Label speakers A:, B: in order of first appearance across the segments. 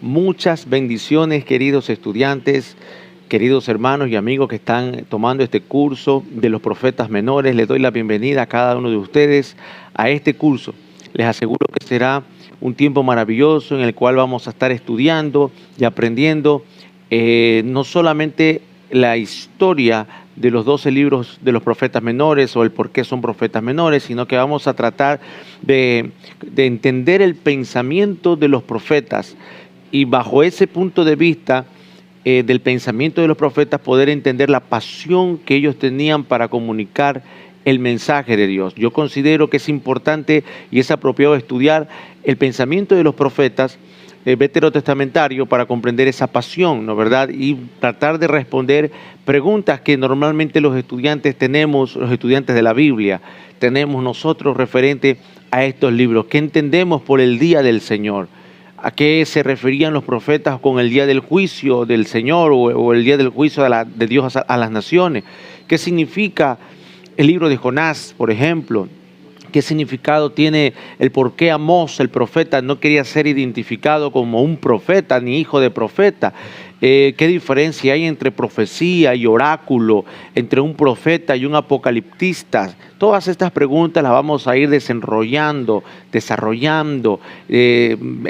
A: Muchas bendiciones, queridos estudiantes, queridos hermanos y amigos que están tomando este curso de los profetas menores. Les doy la bienvenida a cada uno de ustedes a este curso. Les aseguro que será un tiempo maravilloso en el cual vamos a estar estudiando y aprendiendo no solamente la historia de los 12 libros de los profetas menores o el por qué son profetas menores, sino que vamos a tratar de entender el pensamiento de los profetas y bajo ese punto de vista del pensamiento de los profetas poder entender la pasión que ellos tenían para comunicar el mensaje de Dios. Yo considero que es importante y es apropiado estudiar el pensamiento de los profetas veterotestamentarios para comprender esa pasión, ¿no verdad? Y tratar de responder preguntas que normalmente los estudiantes tenemos, los estudiantes de la Biblia, tenemos nosotros referente a estos libros. ¿Qué entendemos por el día del Señor? ¿A qué se referían los profetas con el día del juicio del Señor o el día del juicio de Dios a las naciones? ¿Qué significa el libro de Jonás, por ejemplo? ¿Qué significado tiene el por qué Amós, el profeta, no quería ser identificado como un profeta ni hijo de profeta? ¿Qué diferencia hay entre profecía y oráculo, entre un profeta y un apocaliptista? Todas estas preguntas las vamos a ir desenrollando, desarrollando,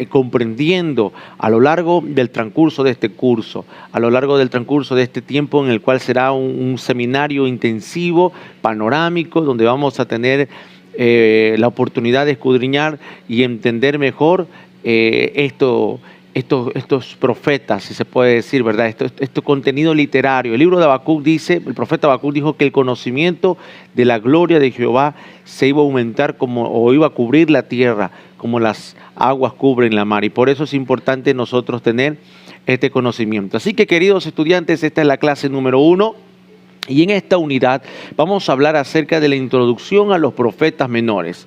A: comprendiendo a lo largo del transcurso de este curso, a lo largo del transcurso de este tiempo en el cual será un seminario intensivo, panorámico, donde vamos a tener la oportunidad de escudriñar y entender mejor estos profetas, si se puede decir, ¿verdad? Este contenido literario. El libro de Habacuc dice, el profeta Habacuc dijo que el conocimiento de la gloria de Jehová se iba a aumentar o iba a cubrir la tierra como las aguas cubren la mar. Y por eso es importante nosotros tener este conocimiento. Así que, queridos estudiantes, esta es la clase número 1. Y en esta unidad vamos a hablar acerca de la introducción a los profetas menores.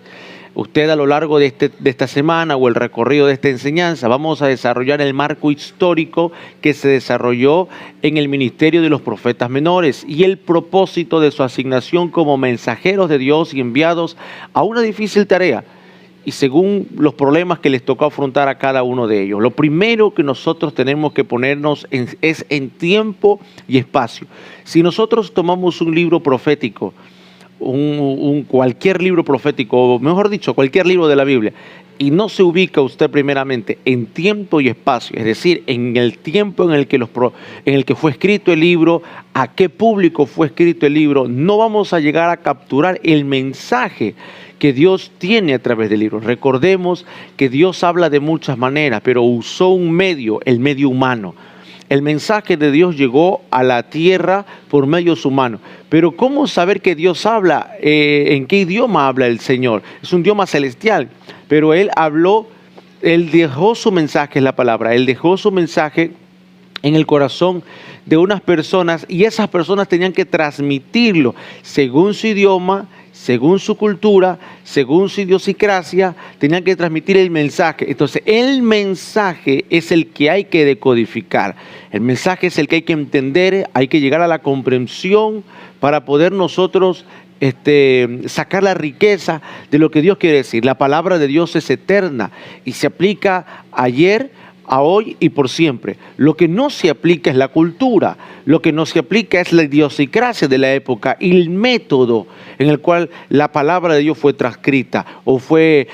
A: Usted a lo largo de esta semana o el recorrido de esta enseñanza vamos a desarrollar el marco histórico que se desarrolló en el ministerio de los profetas menores y el propósito de su asignación como mensajeros de Dios y enviados a una difícil tarea. Y según los problemas que les tocó afrontar a cada uno de ellos. Lo primero que nosotros tenemos que ponernos es en tiempo y espacio. Si nosotros tomamos un libro profético, cualquier libro profético, o mejor dicho, cualquier libro de la Biblia, y no se ubica usted primeramente en tiempo y espacio, es decir, en el tiempo en el que fue escrito el libro, a qué público fue escrito el libro, no vamos a llegar a capturar el mensaje que Dios tiene a través del libro. Recordemos que Dios habla de muchas maneras, pero usó un medio, el medio humano. El mensaje de Dios llegó a la tierra por medios humanos. Pero ¿cómo saber que Dios habla? ¿En qué idioma habla el Señor? Es un idioma celestial. Pero Él habló, Él dejó su mensaje, es la palabra. Él dejó su mensaje en el corazón de unas personas y esas personas tenían que transmitirlo según su idioma, según su cultura, según su idiosincrasia, tenían que transmitir el mensaje. Entonces, el mensaje es el que hay que decodificar. El mensaje es el que hay que entender, hay que llegar a la comprensión para poder nosotros sacar la riqueza de lo que Dios quiere decir. La palabra de Dios es eterna y se aplica ayer, a hoy y por siempre. Lo que no se aplica es la cultura, lo que no se aplica es la idiosincrasia de la época y el método en el cual la palabra de Dios fue transcrita o fue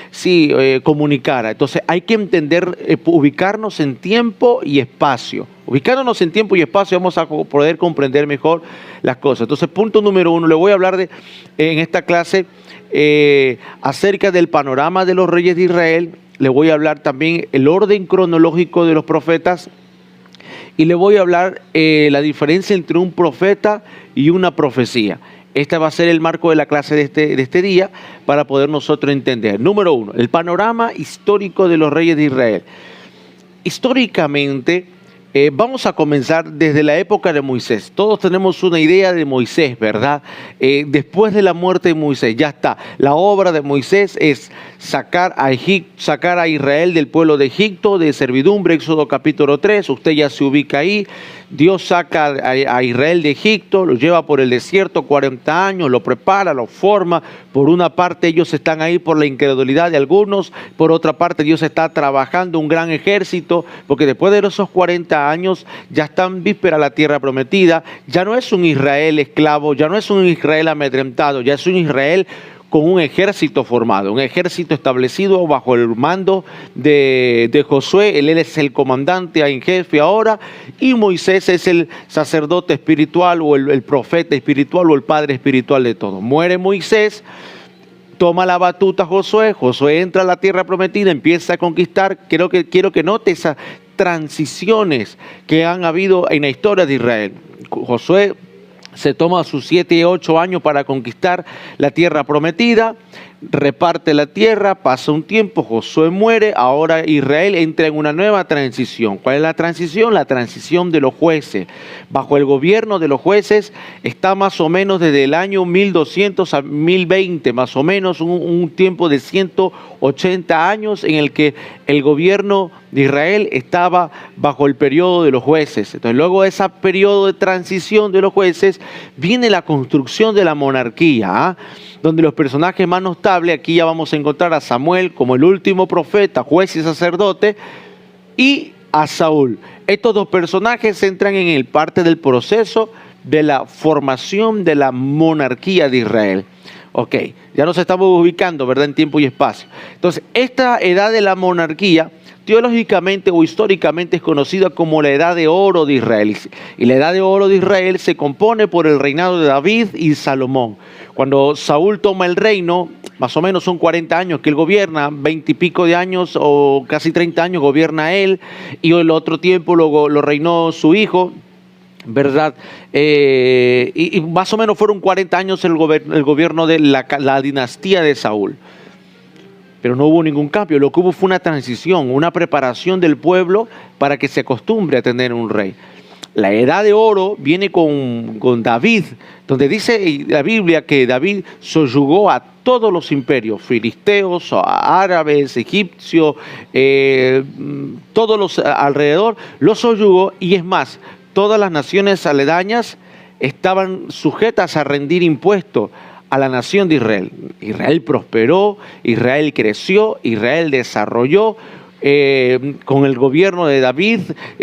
A: comunicada. Entonces hay que entender, ubicarnos en tiempo y espacio. Ubicándonos en tiempo y espacio vamos a poder comprender mejor las cosas. Entonces, punto número 1, le voy a hablar en esta clase acerca del panorama de los reyes de Israel. Le voy a hablar también el orden cronológico de los profetas y le voy a hablar la diferencia entre un profeta y una profecía. Este va a ser el marco de la clase de este día para poder nosotros entender. Número 1, el panorama histórico de los reyes de Israel. Históricamente, vamos a comenzar desde la época de Moisés. Todos tenemos una idea de Moisés, ¿verdad? Después de la muerte de Moisés, ya está. La obra de Moisés es sacar a Israel del pueblo de Egipto, de servidumbre, Éxodo capítulo 3, usted ya se ubica ahí. Dios saca a Israel de Egipto, lo lleva por el desierto 40 años, lo prepara, lo forma. Por una parte ellos están ahí por la incredulidad de algunos, por otra parte Dios está trabajando un gran ejército, porque después de esos 40 años ya están víspera a la tierra prometida. Ya no es un Israel esclavo, ya no es un Israel amedrentado, ya es un Israel con un ejército formado, un ejército establecido bajo el mando de Josué. Él es el comandante en jefe ahora, y Moisés es el sacerdote espiritual o el profeta espiritual o el padre espiritual de todo. Muere Moisés, toma la batuta Josué entra a la tierra prometida, empieza a conquistar. Quiero que note esas transiciones que han habido en la historia de Israel. Josué se toma sus 7 u 8 años para conquistar la tierra prometida, reparte la tierra, pasa un tiempo, Josué muere, ahora Israel entra en una nueva transición. ¿Cuál es la transición? La transición de los jueces. Bajo el gobierno de los jueces está más o menos desde el año 1200 a 1020, más o menos un tiempo de 180 años en el que el gobierno de Israel estaba bajo el periodo de los jueces. Entonces, luego de ese periodo de transición de los jueces, viene la construcción de la monarquía, donde los personajes más notables, aquí ya vamos a encontrar a Samuel como el último profeta, juez y sacerdote, y a Saúl. Estos dos personajes entran en el parte del proceso de la formación de la monarquía de Israel. Ok, ya nos estamos ubicando, ¿verdad?, en tiempo y espacio. Entonces, esta edad de la monarquía, teológicamente o históricamente es conocida como la edad de oro de Israel. Y la edad de oro de Israel se compone por el reinado de David y Salomón. Cuando Saúl toma el reino, más o menos son 40 años que él gobierna, 20 y pico de años o casi 30 años gobierna él, y el otro tiempo lo reinó su hijo, ¿verdad? Y más o menos fueron 40 años el gobierno de la dinastía de Saúl. Pero no hubo ningún cambio, lo que hubo fue una transición, una preparación del pueblo para que se acostumbre a tener un rey. La edad de oro viene con David, donde dice la Biblia que David soyugó a todos los imperios, filisteos, árabes, egipcios, todos los alrededor, los soyugó, y es más, todas las naciones aledañas estaban sujetas a rendir impuestos a la nación de Israel. Israel prosperó, Israel creció, Israel desarrolló. Con el gobierno de David,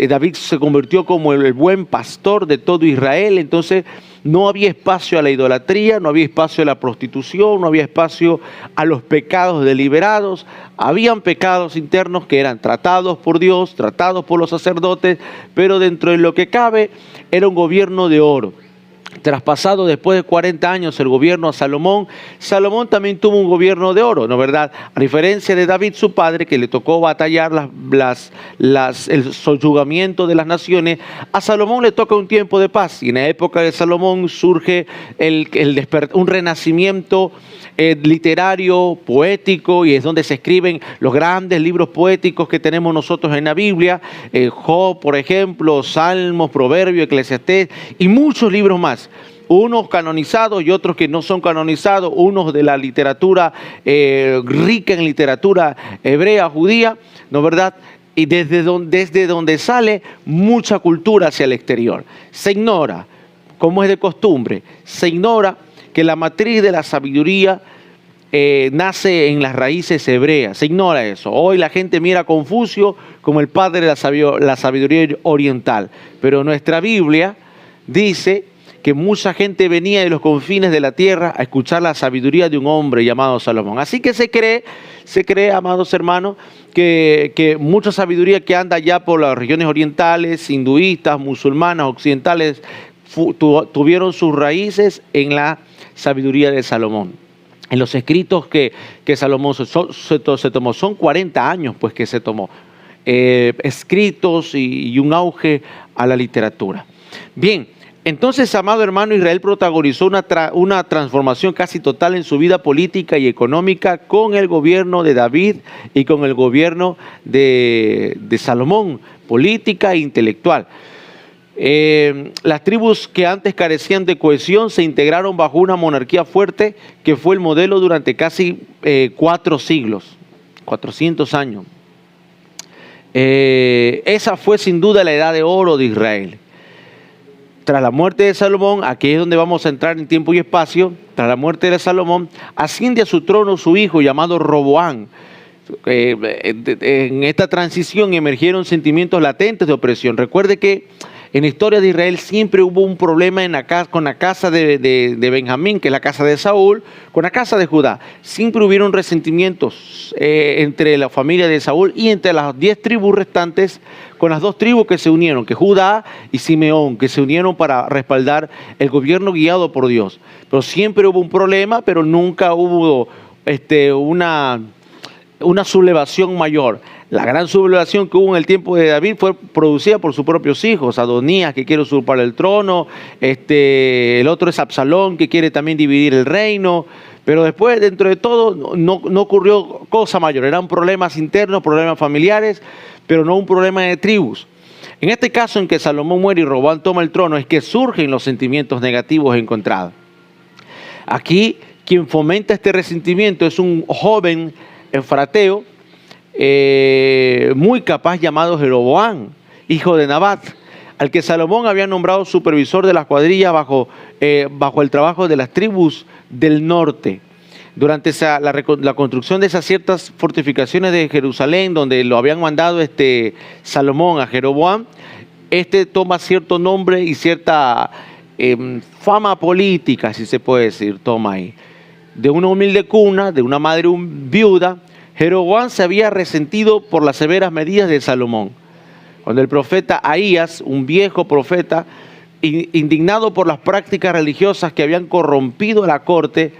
A: David se convirtió como el buen pastor de todo Israel. Entonces no había espacio a la idolatría, no había espacio a la prostitución, no había espacio a los pecados deliberados. Habían pecados internos que eran tratados por Dios, tratados por los sacerdotes, pero dentro de lo que cabe era un gobierno de oro. Traspasado después de 40 años el gobierno a Salomón, Salomón también tuvo un gobierno de oro, ¿no verdad? A diferencia de David, su padre, que le tocó batallar el soyugamiento de las naciones, a Salomón le toca un tiempo de paz. Y en la época de Salomón surge un renacimiento literario, poético, y es donde se escriben los grandes libros poéticos que tenemos nosotros en la Biblia, Job, por ejemplo, Salmos, Proverbios, Eclesiastés y muchos libros más. Unos canonizados y otros que no son canonizados, unos de la literatura rica en literatura hebrea, judía, ¿no verdad? Y desde donde sale mucha cultura hacia el exterior. Se ignora, como es de costumbre, se ignora que la matriz de la sabiduría nace en las raíces hebreas. Se ignora eso. Hoy la gente mira a Confucio como el padre de la sabiduría oriental. Pero nuestra Biblia dice que mucha gente venía de los confines de la tierra a escuchar la sabiduría de un hombre llamado Salomón. Así que se cree, amados hermanos, que mucha sabiduría que anda ya por las regiones orientales, hinduistas, musulmanas, occidentales, tuvieron sus raíces en la sabiduría de Salomón. En los escritos que Salomón se tomó, son 40 años pues que se tomó, escritos y un auge a la literatura. Bien, entonces, amado hermano, Israel protagonizó una transformación casi total en su vida política y económica con el gobierno de David y con el gobierno de Salomón, política e intelectual. Las tribus que antes carecían de cohesión se integraron bajo una monarquía fuerte que fue el modelo durante casi 4 siglos, 400 años. Esa fue sin duda la edad de oro de Israel. Tras la muerte de Salomón, aquí es donde vamos a entrar en tiempo y espacio, tras la muerte de Salomón, asciende a su trono su hijo llamado Roboam. En esta transición emergieron sentimientos latentes de opresión. Recuerde que en la historia de Israel siempre hubo un problema con la casa de Benjamín, que es la casa de Saúl, con la casa de Judá. Siempre hubieron resentimientos entre la familia de Saúl y entre las 10 tribus restantes, con las 2 tribus que se unieron, que Judá y Simeón, que se unieron para respaldar el gobierno guiado por Dios. Pero siempre hubo un problema, pero nunca hubo una sublevación mayor. La gran sublevación que hubo en el tiempo de David fue producida por sus propios hijos. Adonías, que quiere usurpar el trono, el otro es Absalón, que quiere también dividir el reino. Pero después, dentro de todo, no ocurrió cosa mayor. Eran problemas internos, problemas familiares, pero no un problema de tribus. En este caso en que Salomón muere y Roboam toma el trono, es que surgen los sentimientos negativos encontrados. Aquí, quien fomenta este resentimiento es un joven efrateo, muy capaz, llamado Jeroboam, hijo de Nabat, al que Salomón había nombrado supervisor de las cuadrillas bajo el trabajo de las tribus del norte. Durante la construcción de esas ciertas fortificaciones de Jerusalén, donde lo habían mandado Salomón a Jeroboam, toma cierto nombre y cierta fama política, si se puede decir, toma ahí. De una humilde cuna, de una madre viuda, Jeroboam se había resentido por las severas medidas de Salomón. Cuando el profeta Ahías, un viejo profeta, indignado por las prácticas religiosas que habían corrompido la corte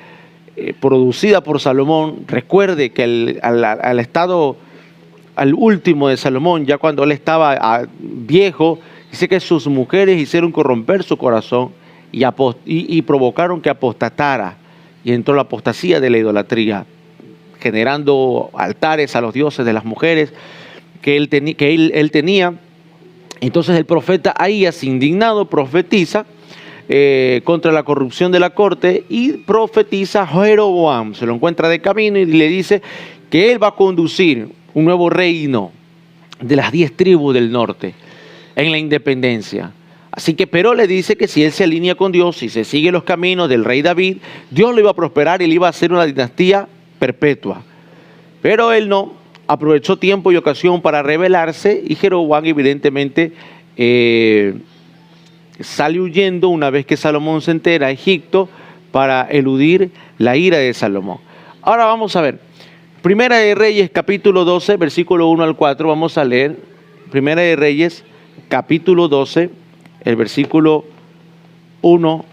A: producida por Salomón, recuerde que al último de Salomón, ya cuando él estaba viejo, dice que sus mujeres hicieron corromper su corazón y provocaron que apostatara, y entró la apostasía de la idolatría, generando altares a los dioses de las mujeres que él tenía. Entonces el profeta Ahías, indignado, profetiza contra la corrupción de la corte y profetiza a Jeroboam. Se lo encuentra de camino y le dice que él va a conducir un nuevo reino de las 10 tribus del norte en la independencia. Así que, pero le dice que si él se alinea con Dios y se sigue los caminos del rey David, Dios lo iba a prosperar y le iba a hacer una dinastía perpetua. Pero él no, aprovechó tiempo y ocasión para rebelarse, y Jeroboam evidentemente sale huyendo una vez que Salomón se entera a Egipto para eludir la ira de Salomón. Ahora vamos a ver, Primera de Reyes capítulo 12, versículo 1 al 4, vamos a leer Primera de Reyes capítulo 12, el versículo 1,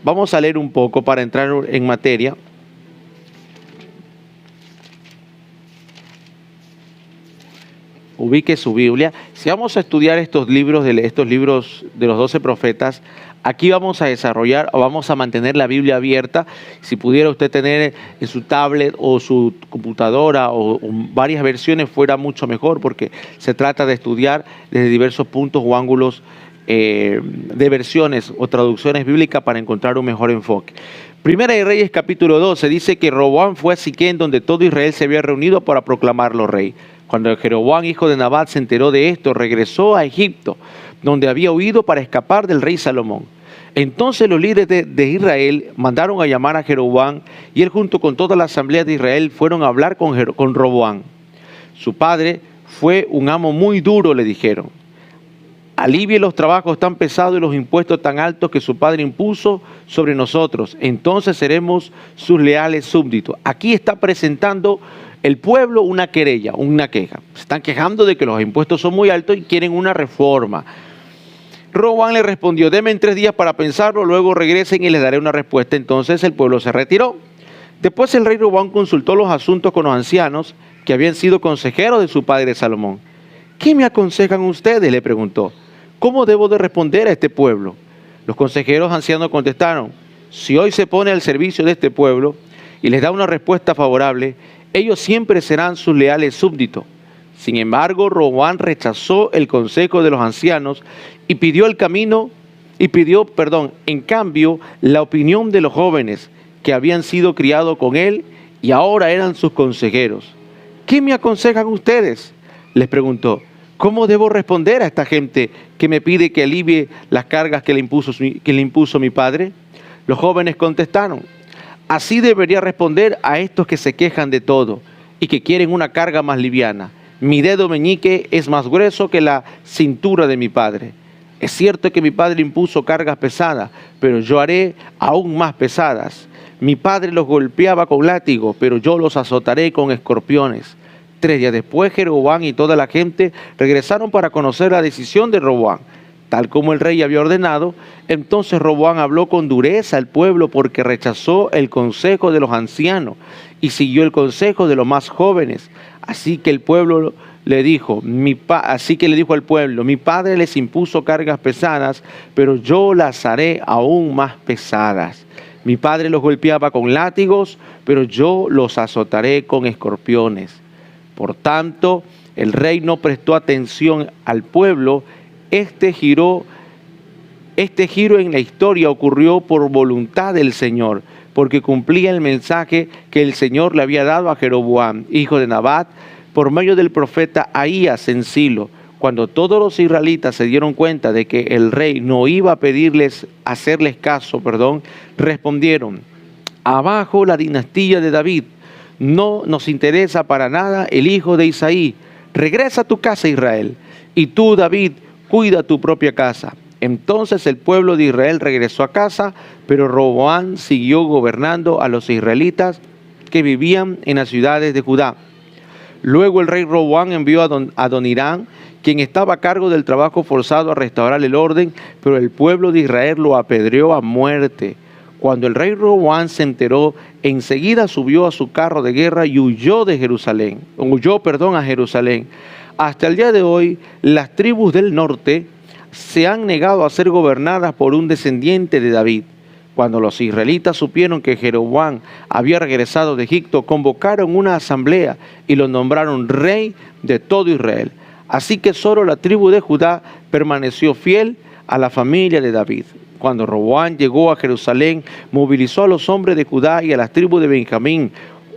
A: vamos a leer un poco para entrar en materia. Ubique su Biblia. Si vamos a estudiar estos libros de los 12 profetas, aquí vamos a desarrollar o vamos a mantener la Biblia abierta. Si pudiera usted tener en su tablet o su computadora o varias versiones, fuera mucho mejor, porque se trata de estudiar desde diversos puntos o ángulos de versiones o traducciones bíblicas para encontrar un mejor enfoque. Primera de Reyes capítulo 12 dice que Roboam fue a Siquem, donde todo Israel se había reunido para proclamarlo rey. Cuando Jeroboam, hijo de Nabat, se enteró de esto, regresó a Egipto, donde había huido para escapar del rey Salomón. Entonces los líderes de Israel mandaron a llamar a Jeroboam, y él junto con toda la asamblea de Israel fueron a hablar con Roboam. Su padre fue un amo muy duro, le dijeron. Alivie los trabajos tan pesados y los impuestos tan altos que su padre impuso sobre nosotros. Entonces seremos sus leales súbditos. Aquí está presentando el pueblo una querella, una queja. Se están quejando de que los impuestos son muy altos y quieren una reforma. Roboam le respondió: denme 3 días para pensarlo, luego regresen y les daré una respuesta. Entonces el pueblo se retiró. Después el rey Roboam consultó los asuntos con los ancianos que habían sido consejeros de su padre Salomón. ¿Qué me aconsejan ustedes?, le preguntó. ¿Cómo debo de responder a este pueblo? Los consejeros ancianos contestaron: si hoy se pone al servicio de este pueblo y les da una respuesta favorable, ellos siempre serán sus leales súbditos. Sin embargo, Roboam rechazó el consejo de los ancianos y en cambio, la opinión de los jóvenes que habían sido criados con él y ahora eran sus consejeros. ¿Qué me aconsejan ustedes?, les preguntó. ¿Cómo debo responder a esta gente que me pide que alivie las cargas que le impuso mi padre? Los jóvenes contestaron: así debería responder a estos que se quejan de todo y que quieren una carga más liviana. Mi dedo meñique es más grueso que la cintura de mi padre. Es cierto que mi padre impuso cargas pesadas, pero yo haré aún más pesadas. Mi padre los golpeaba con látigo, pero yo los azotaré con escorpiones. 3 días después, Jeroboam y toda la gente regresaron para conocer la decisión de Roboam, tal como el rey había ordenado. Entonces Roboam habló con dureza al pueblo porque rechazó el consejo de los ancianos y siguió el consejo de los más jóvenes. Así que le dijo al pueblo: mi padre les impuso cargas pesadas, pero yo las haré aún más pesadas. Mi padre los golpeaba con látigos, pero yo los azotaré con escorpiones. Por tanto, el rey no prestó atención al pueblo. Este giro en la historia ocurrió por voluntad del Señor, porque cumplía el mensaje que el Señor le había dado a Jeroboam, hijo de Nabat, por medio del profeta Ahías en Silo. Cuando todos los israelitas se dieron cuenta de que el rey no iba a hacerles caso, respondieron: abajo la dinastía de David. No nos interesa para nada el hijo de Isaí. Regresa a tu casa, Israel, y tú, David, cuida tu propia casa. Entonces el pueblo de Israel regresó a casa, pero Roboam siguió gobernando a los israelitas que vivían en las ciudades de Judá. Luego el rey Roboam envió a Adonirán, quien estaba a cargo del trabajo forzado, a restaurar el orden, pero el pueblo de Israel lo apedreó a muerte. Cuando el rey Roboam se enteró, enseguida subió a su carro de guerra y huyó a Jerusalén. Hasta el día de hoy, las tribus del norte se han negado a ser gobernadas por un descendiente de David. Cuando los israelitas supieron que Jeroboam había regresado de Egipto, convocaron una asamblea y lo nombraron rey de todo Israel. Así que solo la tribu de Judá permaneció fiel a la familia de David. Cuando Roboam llegó a Jerusalén, movilizó a los hombres de Judá y a las tribus de Benjamín,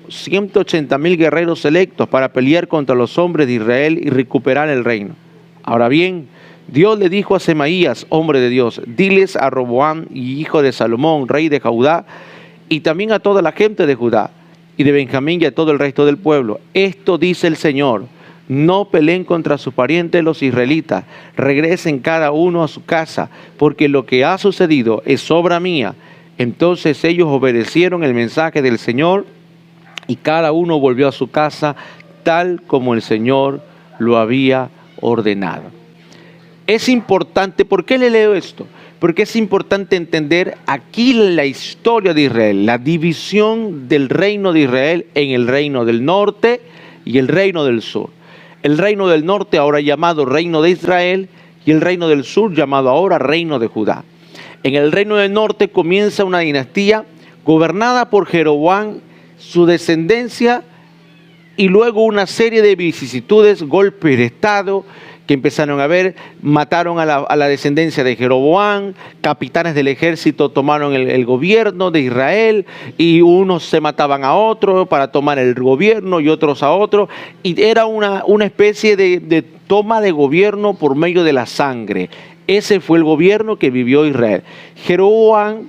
A: 180,000 guerreros selectos, para pelear contra los hombres de Israel y recuperar el reino. Ahora bien, Dios le dijo a Semaías, hombre de Dios: diles a Roboam, hijo de Salomón, rey de Judá, y también a toda la gente de Judá y de Benjamín y a todo el resto del pueblo: esto dice el Señor: no peleen contra sus parientes los israelitas, regresen cada uno a su casa, porque lo que ha sucedido es obra mía. Entonces ellos obedecieron el mensaje del Señor y cada uno volvió a su casa tal como el Señor lo había ordenado. Es importante, ¿por qué le leo esto? Porque es importante entender aquí la historia de Israel, la división del reino de Israel en el reino del norte y el reino del sur. El reino del norte, ahora llamado reino de Israel, y el reino del sur, llamado ahora reino de Judá. En el reino del norte comienza una dinastía gobernada por Jeroboam, su descendencia, y luego una serie de vicisitudes, golpes de estado que empezaron a ver. Mataron a la descendencia de Jeroboam, capitanes del ejército tomaron el gobierno de Israel, y unos se mataban a otros para tomar el gobierno y otros a otros, y era una especie de toma de gobierno por medio de la sangre. Ese fue el gobierno que vivió Israel. Jeroboam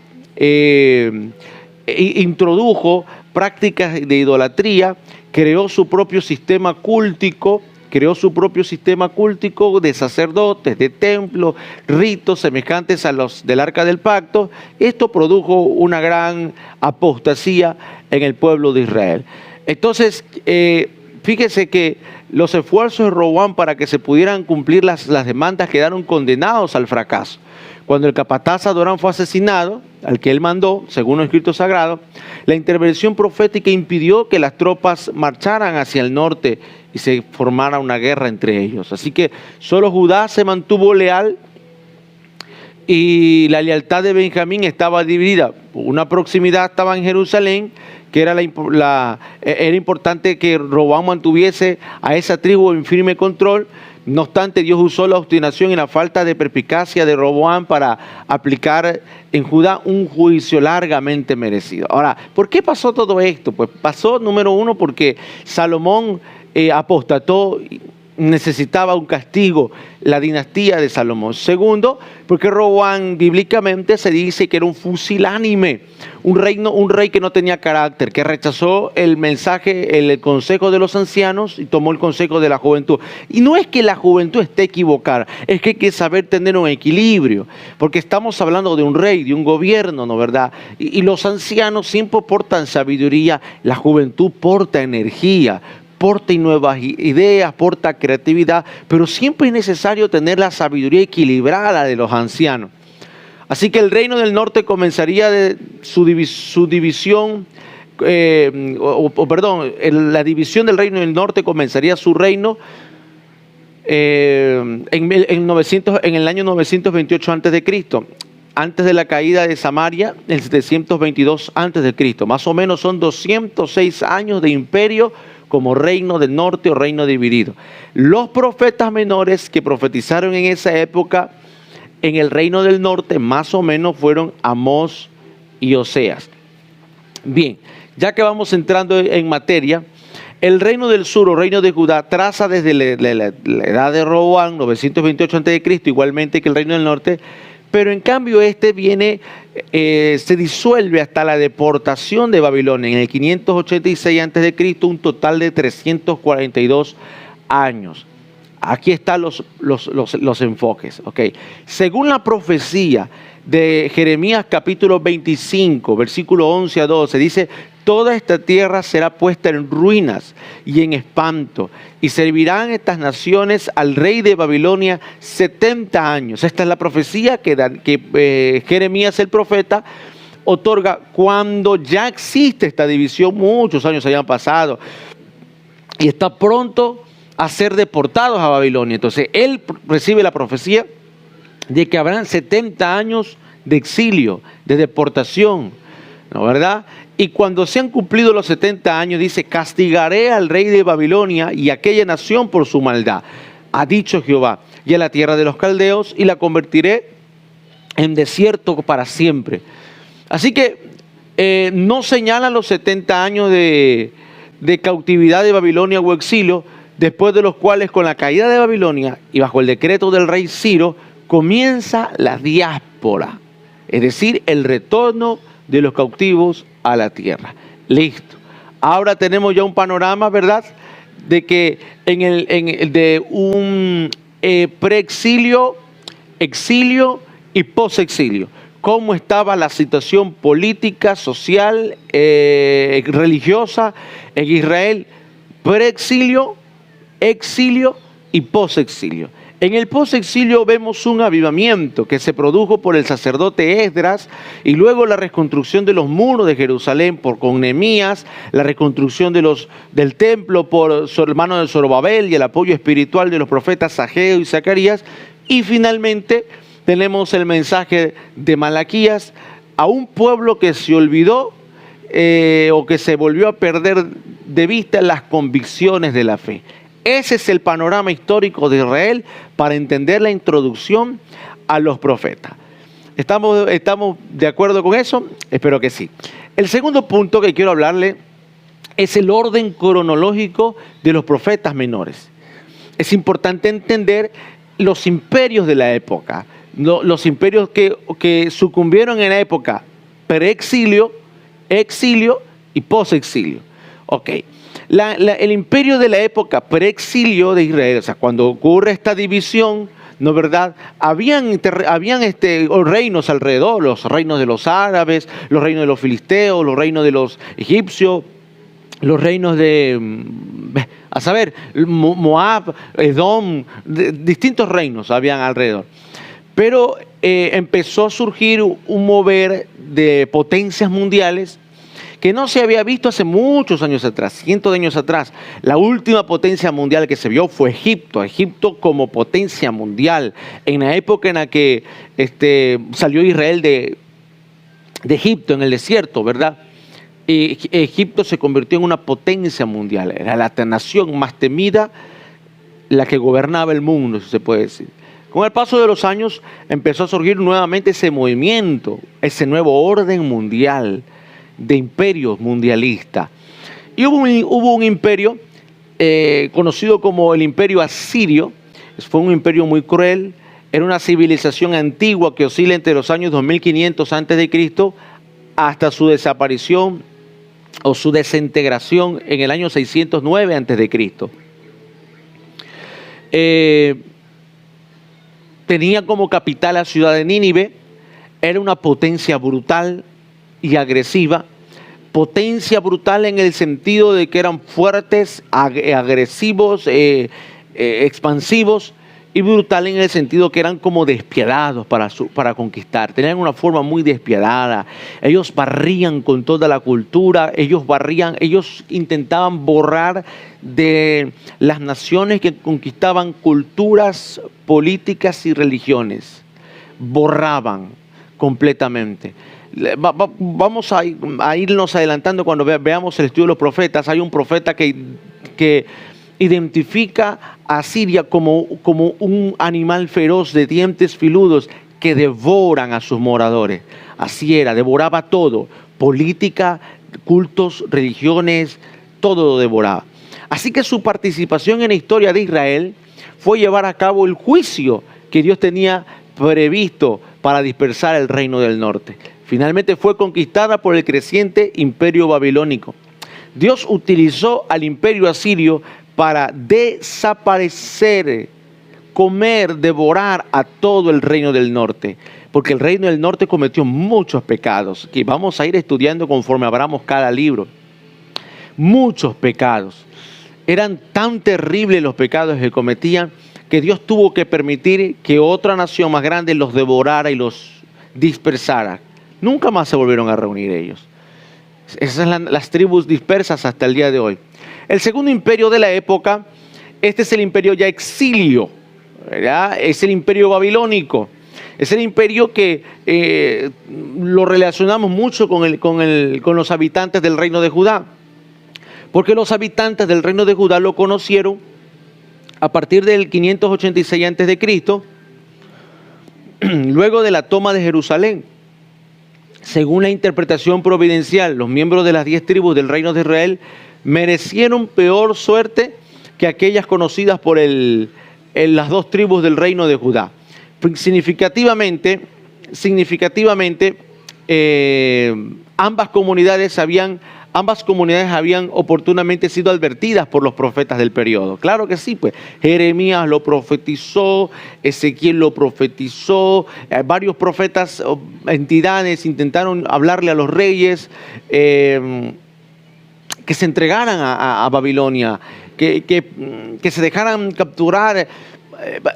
A: introdujo prácticas de idolatría, creó su propio sistema cultico, de sacerdotes, de templos, ritos semejantes a los del Arca del Pacto. Esto produjo una gran apostasía en el pueblo de Israel. Entonces, fíjese que los esfuerzos de Roboam para que se pudieran cumplir las demandas quedaron condenados al fracaso. Cuando el capataz Adorán fue asesinado, al que él mandó, según los escritos sagrados, la intervención profética impidió que las tropas marcharan hacia el norte y se formara una guerra entre ellos. Así que solo Judá se mantuvo leal, y la lealtad de Benjamín estaba dividida. Una proximidad estaba en Jerusalén, que era, era importante que Roboam mantuviese a esa tribu en firme control. No obstante, Dios usó la obstinación y la falta de perspicacia de Roboam para aplicar en Judá un juicio largamente merecido. Ahora, ¿por qué pasó todo esto? Pues pasó, número uno, porque Salomón apostató, necesitaba un castigo, la dinastía de Salomón. Segundo, porque Roboam bíblicamente se dice que era un fusilánime, un rey que no tenía carácter, que rechazó el mensaje, el consejo de los ancianos y tomó el consejo de la juventud. Y no es que la juventud esté equivocada, es que hay que saber tener un equilibrio, porque estamos hablando de un rey, de un gobierno, ¿no verdad? Y los ancianos siempre portan sabiduría, la juventud porta energía, porta nuevas ideas, porta creatividad, pero siempre es necesario tener la sabiduría equilibrada de los ancianos. Así que el reino del norte comenzaría su división, la división del reino del norte comenzaría su reino en el año 928 a.C., antes de la caída de Samaria, en 722 a.C. Más o menos son 206 años de imperio como reino del norte o reino dividido. Los profetas menores que profetizaron en esa época en el reino del norte más o menos fueron Amós y Oseas. Bien, ya que vamos entrando en materia, el reino del sur o reino de Judá traza desde la edad de Roboam, 928 a.C., igualmente que el reino del norte, pero en cambio se disuelve hasta la deportación de Babilonia en el 586 a.C., un total de 342 años. Aquí están los enfoques. ¿Okay? Según la profecía de Jeremías capítulo 25, versículo 11 a 12, dice: toda esta tierra será puesta en ruinas y en espanto, y servirán estas naciones al rey de Babilonia 70 años. Esta es la profecía que Jeremías el profeta otorga cuando ya existe esta división, muchos años hayan pasado, y está pronto a ser deportados a Babilonia. Entonces él recibe la profecía de que habrán 70 años de exilio, de deportación, ¿no verdad? Y cuando se han cumplido los 70 años, dice: castigaré al rey de Babilonia y a aquella nación por su maldad, ha dicho Jehová, y a la tierra de los caldeos, y la convertiré en desierto para siempre. Así que no señalan los 70 años de cautividad de Babilonia o exilio, después de los cuales, con la caída de Babilonia y bajo el decreto del rey Ciro, comienza la diáspora, es decir, el retorno de los cautivos a la tierra. Listo. Ahora tenemos ya un panorama, ¿verdad?, de que de un preexilio, exilio y posexilio. Cómo estaba la situación política, social, religiosa en Israel, preexilio, exilio y posexilio. En el posexilio vemos un avivamiento que se produjo por el sacerdote Esdras, y luego la reconstrucción de los muros de Jerusalén con Nehemías, la reconstrucción del templo por su hermano de Zorobabel y el apoyo espiritual de los profetas Ageo y Zacarías, y finalmente tenemos el mensaje de Malaquías a un pueblo que se olvidó o que se volvió a perder de vista las convicciones de la fe. Ese es el panorama histórico de Israel para entender la introducción a los profetas. ¿Estamos de acuerdo con eso? Espero que sí. El segundo punto que quiero hablarle es el orden cronológico de los profetas menores. Es importante entender los imperios de la época, los imperios que sucumbieron en la época preexilio, exilio y posexilio. Ok. El imperio de la época preexilio de Israel, o sea, cuando ocurre esta división, ¿no verdad? Habían reinos alrededor, los reinos de los árabes, los reinos de los filisteos, los reinos de los egipcios, los reinos de, Moab, Edom, distintos reinos habían alrededor. Pero empezó a surgir un mover de potencias mundiales que no se había visto hace muchos años atrás, cientos de años atrás. La última potencia mundial que se vio fue Egipto. Egipto como potencia mundial, en la época en la que salió Israel de Egipto, en el desierto, ¿verdad? Egipto se convirtió en una potencia mundial. Era la nación más temida, la que gobernaba el mundo, si se puede decir. Con el paso de los años empezó a surgir nuevamente ese movimiento, ese nuevo orden mundial de imperios mundialistas. Y hubo un imperio conocido como el imperio asirio. Fue un imperio muy cruel. Era una civilización antigua que oscila entre los años 2500 a.C. hasta su desaparición o su desintegración en el año 609 a.C. Tenía como capital la ciudad de Nínive. Era una potencia brutal y agresiva. Potencia brutal en el sentido de que eran fuertes, agresivos, expansivos, y brutal en el sentido que eran como despiadados para conquistar. Tenían una forma muy despiadada. Ellos barrían con toda la cultura. Ellos intentaban borrar de las naciones que conquistaban culturas, políticas y religiones. Borraban completamente. Vamos a irnos adelantando cuando veamos el estudio de los profetas. Hay un profeta que identifica a Siria como un animal feroz de dientes filudos que devoran a sus moradores. Así era, devoraba todo, política, cultos, religiones, todo lo devoraba. Así que su participación en la historia de Israel fue llevar a cabo el juicio que Dios tenía previsto para dispersar el reino del norte. Finalmente fue conquistada por el creciente imperio babilónico. Dios utilizó al imperio asirio para desaparecer, comer, devorar a todo el reino del norte. Porque el reino del norte cometió muchos pecados, que vamos a ir estudiando conforme abramos cada libro. Muchos pecados. Eran tan terribles los pecados que cometían que Dios tuvo que permitir que otra nación más grande los devorara y los dispersara. Nunca más se volvieron a reunir ellos. Esas son las tribus dispersas hasta el día de hoy. El segundo imperio de la época, este es el imperio ya exilio, ¿verdad? Es el imperio babilónico. Es el imperio que lo relacionamos mucho con los habitantes del reino de Judá. Porque los habitantes del reino de Judá lo conocieron a partir del 586 a.C., luego de la toma de Jerusalén. Según la interpretación providencial, los miembros de las 10 tribus del reino de Israel merecieron peor suerte que aquellas conocidas por las 2 tribus del reino de Judá. Significativamente, ambas comunidades habían oportunamente sido advertidas por los profetas del periodo. Claro que sí, pues Jeremías lo profetizó, Ezequiel lo profetizó, varios profetas, entidades intentaron hablarle a los reyes que se entregaran a Babilonia, que se dejaran capturar,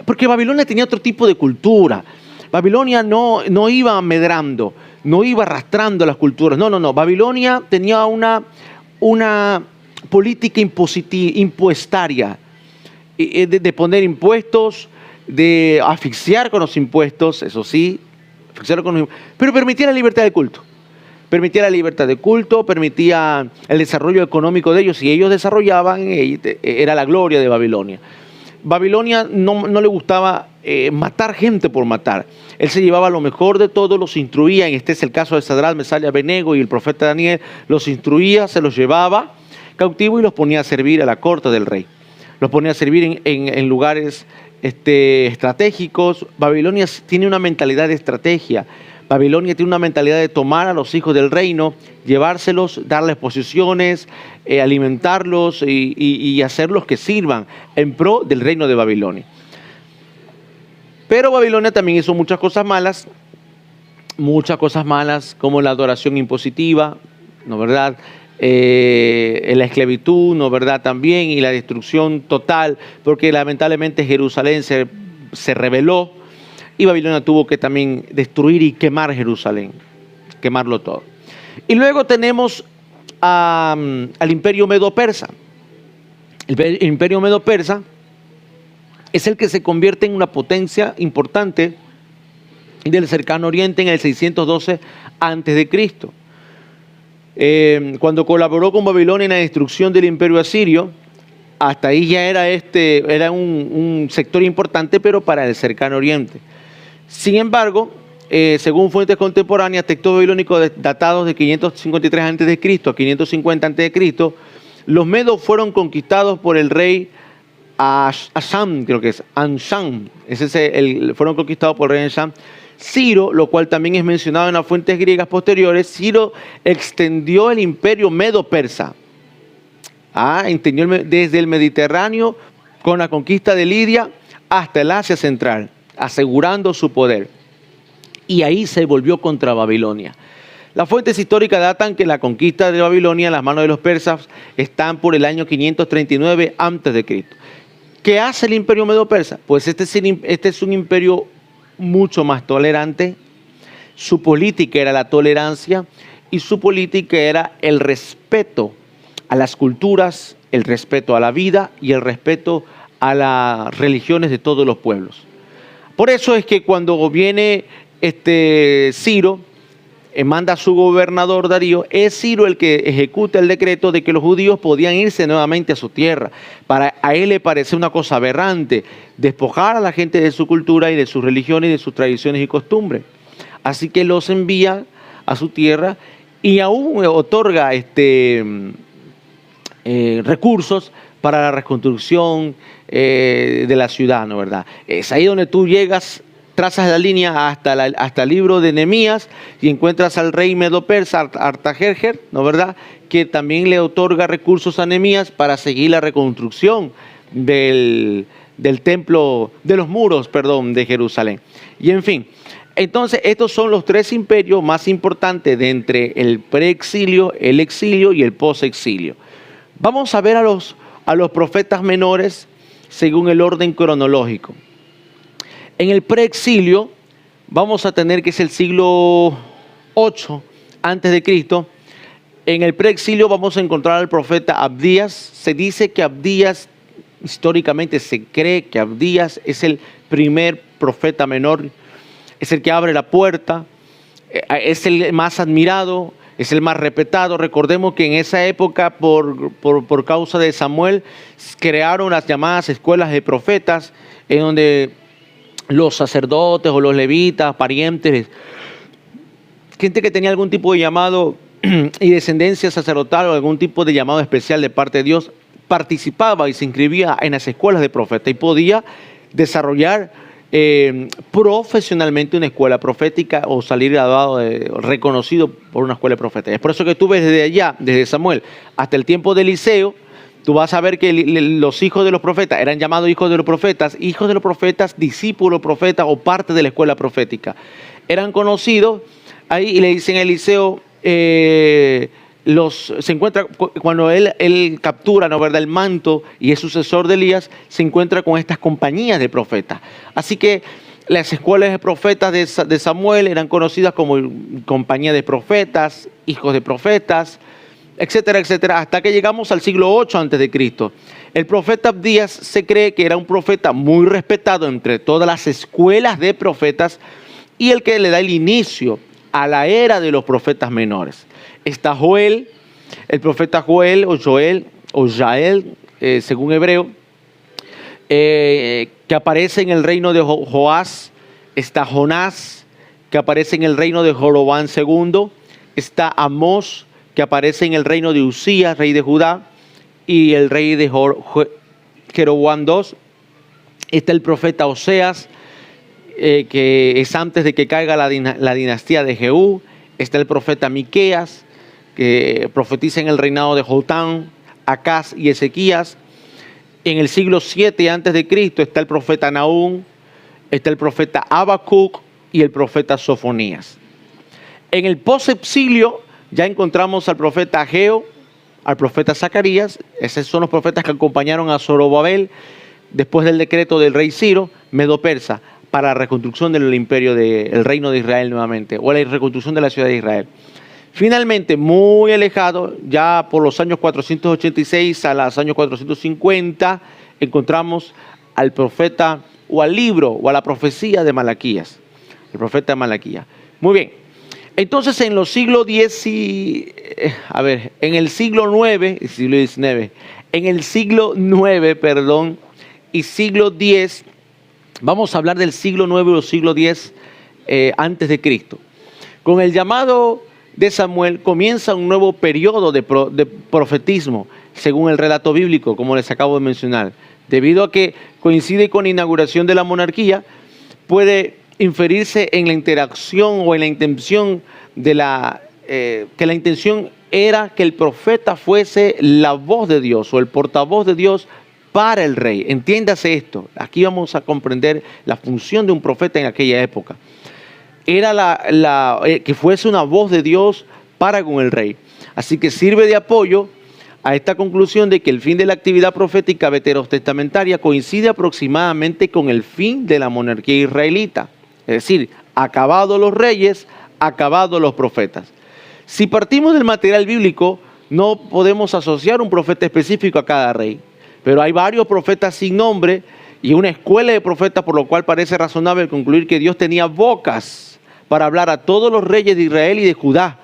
A: porque Babilonia tenía otro tipo de cultura. Babilonia no iba medrando, no iba arrastrando las culturas. No. Babilonia tenía una política impuestaria, de poner impuestos, de asfixiar con los impuestos, eso sí, pero permitía la libertad de culto. Permitía la libertad de culto, permitía el desarrollo económico de ellos. Si ellos desarrollaban, era la gloria de Babilonia. Babilonia no le gustaba matar gente por matar. Él se llevaba lo mejor de todo, los instruía. Este es el caso de Sadrach, Mesach y Abednego y el profeta Daniel. Los instruía, se los llevaba cautivos y los ponía a servir a la corte del rey. Los ponía a servir en lugares estratégicos. Babilonia tiene una mentalidad de estrategia. Babilonia tiene una mentalidad de tomar a los hijos del reino, llevárselos, darles posiciones, alimentarlos y hacerlos que sirvan en pro del reino de Babilonia. Pero Babilonia también hizo muchas cosas malas como la adoración impositiva, ¿no verdad? La esclavitud, ¿no verdad? También, y la destrucción total, porque lamentablemente Jerusalén se rebeló. Y Babilonia tuvo que también destruir y quemar Jerusalén, quemarlo todo. Y luego tenemos al imperio medo-persa. El imperio medo-persa es el que se convierte en una potencia importante del cercano oriente en el 612 a.C. cuando colaboró con Babilonia en la destrucción del imperio asirio. Hasta ahí ya era un sector importante, pero para el cercano oriente. Sin embargo, según fuentes contemporáneas, textos babilónicos datados de 553 a.C. a 550 a.C., los medos fueron conquistados por el rey Asham, creo que es Ansham. Fueron conquistados por el rey Ansham. Ciro, lo cual también es mencionado en las fuentes griegas posteriores, Ciro extendió el imperio medo-persa. Entendió desde el Mediterráneo con la conquista de Lidia hasta el Asia Central, asegurando su poder. Y ahí se volvió contra Babilonia. Las fuentes históricas datan que la conquista de Babilonia en las manos de los persas están por el año 539 a.C. ¿Qué hace el imperio medo-persa? Pues este es un imperio mucho más tolerante. Su política era la tolerancia y su política era el respeto a las culturas, el respeto a la vida y el respeto a las religiones de todos los pueblos. Por eso es que cuando viene Ciro, manda a su gobernador Darío, es Ciro el que ejecuta el decreto de que los judíos podían irse nuevamente a su tierra. A él le parece una cosa aberrante despojar a la gente de su cultura y de sus religiones y de sus tradiciones y costumbres. Así que los envía a su tierra y aún otorga recursos para la reconstrucción de la ciudad, ¿no verdad? Es ahí donde tú llegas, trazas la línea hasta el libro de Nehemías y encuentras al rey medo-persa Artajerjes, ¿no verdad? Que también le otorga recursos a Nehemías para seguir la reconstrucción del templo, de los muros, de Jerusalén. Y en fin, entonces estos son los tres imperios más importantes de entre el preexilio, el exilio y el posexilio. Vamos a ver a los profetas menores según el orden cronológico. En el preexilio vamos a tener que es el siglo 8 antes de Cristo. En el preexilio vamos a encontrar al profeta Abdías. Se dice que Abdías, históricamente se cree que Abdías es el primer profeta menor, es el que abre la puerta, es el más admirado, es el más respetado. Recordemos que en esa época, por causa de Samuel, crearon las llamadas escuelas de profetas, en donde los sacerdotes o los levitas, parientes, gente que tenía algún tipo de llamado y descendencia sacerdotal o algún tipo de llamado especial de parte de Dios, participaba y se inscribía en las escuelas de profetas y podía desarrollar profesionalmente una escuela profética o salir graduado, reconocido por una escuela profética. Es por eso que tú ves desde allá, desde Samuel hasta el tiempo de Eliseo, tú vas a ver que los hijos de los profetas eran llamados hijos de los profetas, discípulos profetas o parte de la escuela profética. Eran conocidos ahí y le dicen a Eliseo, se encuentra, cuando él captura, ¿no verdad?, el manto y es sucesor de Elías, se encuentra con estas compañías de profetas. Así que las escuelas de profetas de Samuel eran conocidas como compañía de profetas, hijos de profetas, etcétera, etcétera, hasta que llegamos al siglo 8 antes de Cristo. El profeta Abdías se cree que era un profeta muy respetado entre todas las escuelas de profetas y el que le da el inicio a la era de los profetas menores. Está Joel, el profeta Joel o Jael, según hebreo, que aparece en el reino de Joás. Está Jonás, que aparece en el reino de Jeroboam II. Está Amós, que aparece en el reino de Usías, rey de Judá, y el rey de Jeroboam II. Está el profeta Oseas, que es antes de que caiga la dinastía de Jehú. Está el profeta Miqueas, que profetiza en el reinado de Jotam, Acaz y Ezequías. En el siglo 7 antes de Cristo está el profeta Nahum, está el profeta Habacuc y el profeta Sofonías. En el posexilio ya encontramos al profeta Ageo, al profeta Zacarías. Esos son los profetas que acompañaron a Zorobabel después del decreto del rey Ciro, medo-persa, para la reconstrucción del imperio del reino de Israel nuevamente, o la reconstrucción de la ciudad de Israel. Finalmente, muy alejado, ya por los años 486 a los años 450, encontramos al profeta o al libro o a la profecía de Malaquías, el profeta de Malaquías. Muy bien, Entonces en los siglos en el siglo 9, siglo XIX, en el siglo 9, perdón, y siglo 10, vamos a hablar del siglo 9 o siglo 10 antes de Cristo. Con el llamado de Samuel comienza un nuevo periodo de profetismo, según el relato bíblico, como les acabo de mencionar. Debido a que coincide con la inauguración de la monarquía, puede inferirse en la interacción o en la intención que la intención era que el profeta fuese la voz de Dios o el portavoz de Dios para el rey. Entiéndase esto. Aquí vamos a comprender la función de un profeta en aquella época. Era que fuese una voz de Dios para con el rey. Así que sirve de apoyo a esta conclusión de que el fin de la actividad profética veterotestamentaria coincide aproximadamente con el fin de la monarquía israelita. Es decir, acabados los reyes, acabados los profetas. Si partimos del material bíblico, no podemos asociar un profeta específico a cada rey. Pero hay varios profetas sin nombre y una escuela de profetas, por lo cual parece razonable concluir que Dios tenía bocas para hablar a todos los reyes de Israel y de Judá.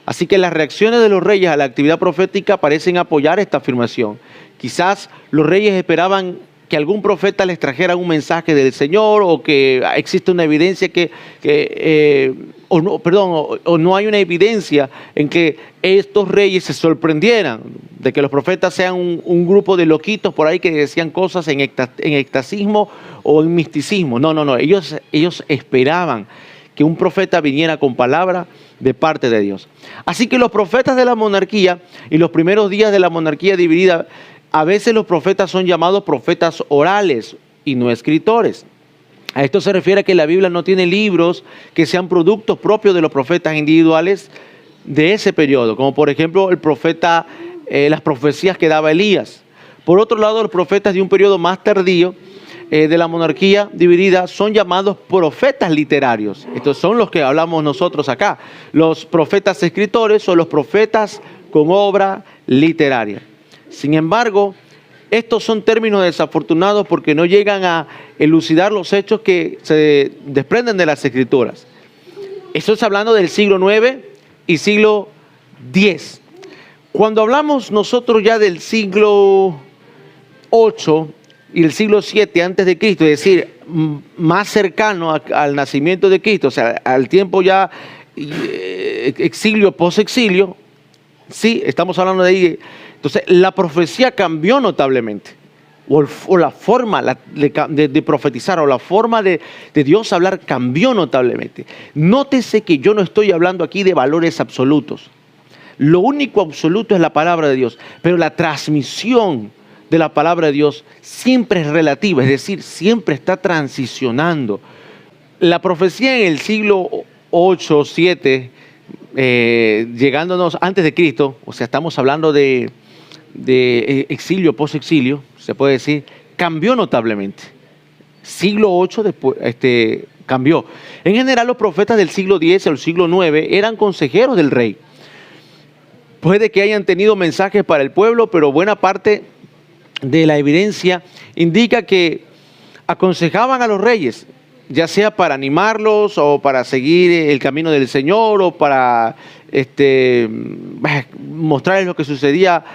A: Así que las reacciones de los reyes a la actividad profética parecen apoyar esta afirmación. Quizás los reyes esperaban que algún profeta les trajera un mensaje del Señor, o que existe una evidencia o no hay una evidencia en que estos reyes se sorprendieran de que los profetas sean un grupo de loquitos por ahí que decían cosas en ectasismo o en misticismo. No. Ellos esperaban que un profeta viniera con palabra de parte de Dios. Así que los profetas de la monarquía y los primeros días de la monarquía dividida, a veces los profetas son llamados profetas orales y no escritores. A esto se refiere a que la Biblia no tiene libros que sean productos propios de los profetas individuales de ese periodo, como por ejemplo las profecías que daba Elías. Por otro lado, los profetas de un periodo más tardío de la monarquía dividida son llamados profetas literarios. Estos son los que hablamos nosotros acá, los profetas escritores o los profetas con obra literaria. Sin embargo, estos son términos desafortunados porque no llegan a elucidar los hechos que se desprenden de las escrituras. Esto es hablando del siglo 9 y siglo 10. Cuando hablamos nosotros ya del siglo 8 y el siglo 7 antes de Cristo, es decir, más cercano al nacimiento de Cristo, o sea, al tiempo ya exilio, posexilio, sí, estamos hablando de ahí. Entonces, la profecía cambió notablemente, o la forma de profetizar, o la forma de Dios hablar cambió notablemente. Nótese que yo no estoy hablando aquí de valores absolutos. Lo único absoluto es la palabra de Dios, pero la transmisión de la palabra de Dios siempre es relativa, es decir, siempre está transicionando. La profecía en el siglo 8, 7, llegándonos antes de Cristo, o sea, estamos hablando de exilio, posexilio, se puede decir, cambió notablemente. Siglo 8 después, cambió. En general, los profetas del siglo 10 o el siglo 9 eran consejeros del rey. Puede que hayan tenido mensajes para el pueblo, pero buena parte de la evidencia indica que aconsejaban a los reyes, ya sea para animarlos o para seguir el camino del Señor o para mostrarles lo que sucedía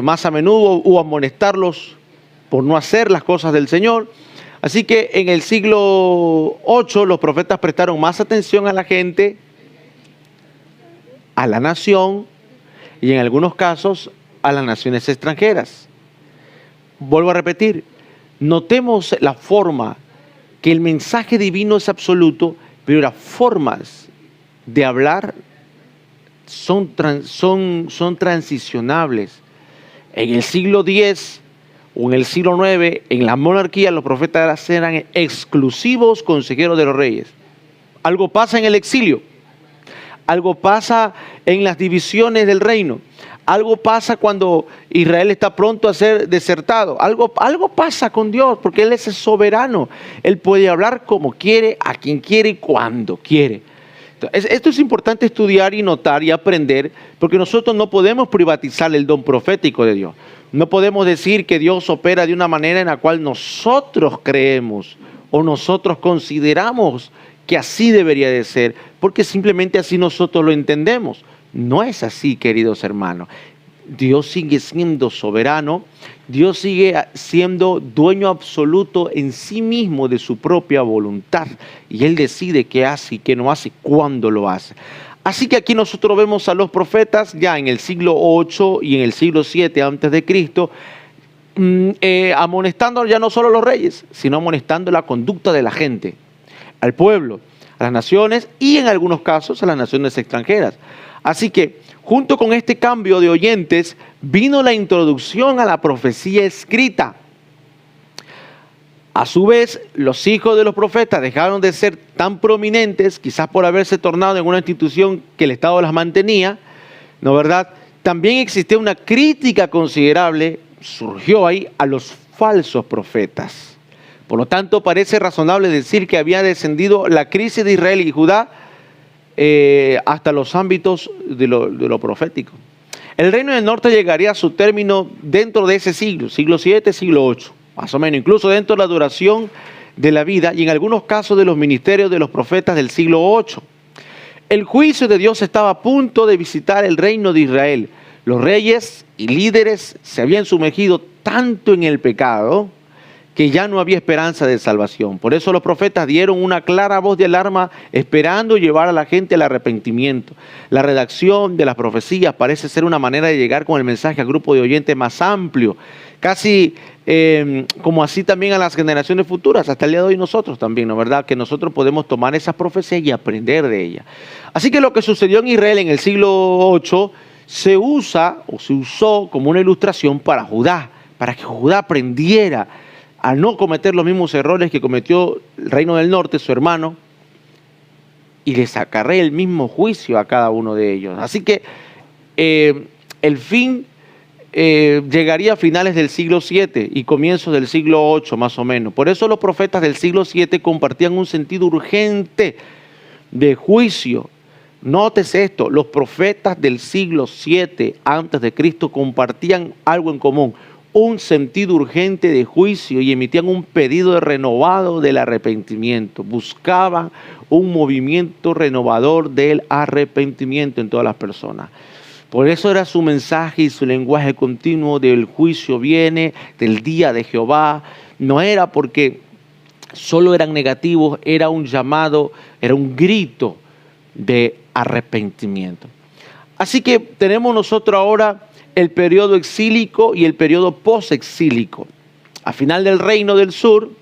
A: más a menudo o amonestarlos por no hacer las cosas del Señor. Así que en el siglo 8 los profetas prestaron más atención a la gente, a la nación y en algunos casos a las naciones extranjeras. Vuelvo a repetir, notemos la forma que el mensaje divino es absoluto, pero las formas de hablar son transicionables. En el siglo X o en el siglo IX, en la monarquía, los profetas eran exclusivos consejeros de los reyes. Algo pasa en el exilio, algo pasa en las divisiones del reino, algo pasa cuando Israel está pronto a ser desertado. Algo pasa con Dios, porque Él es soberano. Él puede hablar como quiere, a quien quiere y cuando quiere. Entonces, esto es importante estudiar y notar y aprender, porque nosotros no podemos privatizar el don profético de Dios. No podemos decir que Dios opera de una manera en la cual nosotros creemos o nosotros consideramos que así debería de ser, porque simplemente así nosotros lo entendemos. No es así, queridos hermanos. Dios sigue siendo soberano, Dios sigue siendo dueño absoluto en sí mismo de su propia voluntad, y Él decide qué hace y qué no hace, cuándo lo hace. Así que aquí nosotros vemos a los profetas ya en el siglo 8 y en el siglo 7 antes de Cristo, amonestando ya no solo a los reyes, sino amonestando la conducta de la gente, al pueblo, a las naciones y en algunos casos a las naciones extranjeras. Así que junto con este cambio de oyentes vino la introducción a la profecía escrita. A su vez, los hijos de los profetas dejaron de ser tan prominentes, quizás por haberse tornado en una institución que el Estado las mantenía, ¿no es verdad? También existía una crítica considerable, surgió ahí, a los falsos profetas. Por lo tanto, parece razonable decir que había descendido la crisis de Israel y Judá hasta los ámbitos de lo profético. El reino del norte llegaría a su término dentro de ese siglo 7, siglo 8, más o menos, incluso dentro de la duración de la vida y en algunos casos de los ministerios de los profetas del siglo 8. El juicio de Dios estaba a punto de visitar el reino de Israel. Los reyes y líderes se habían sumergido tanto en el pecado que ya no había esperanza de salvación. Por eso los profetas dieron una clara voz de alarma esperando llevar a la gente al arrepentimiento. La redacción de las profecías parece ser una manera de llegar con el mensaje al grupo de oyentes más amplio, casi como así también a las generaciones futuras, hasta el día de hoy nosotros también, ¿no es verdad? Que nosotros podemos tomar esas profecías y aprender de ellas. Así que lo que sucedió en Israel en el siglo 8 se usó como una ilustración para Judá, para que Judá aprendiera a no cometer los mismos errores que cometió el reino del norte, su hermano, y les acarrea el mismo juicio a cada uno de ellos. Así que el fin llegaría a finales del siglo 7 y comienzos del siglo 8 más o menos. Por eso los profetas del siglo 7 compartían un sentido urgente de juicio. Nótese esto, los profetas del siglo 7 antes de Cristo compartían algo en común, un sentido urgente de juicio, y emitían un pedido renovado del arrepentimiento. Buscaban un movimiento renovador del arrepentimiento en todas las personas. Por eso era su mensaje y su lenguaje continuo del juicio viene, del día de Jehová. No era porque solo eran negativos, era un llamado, era un grito de arrepentimiento. Así que tenemos nosotros ahora el periodo exílico y el periodo posexílico. A final del reino del sur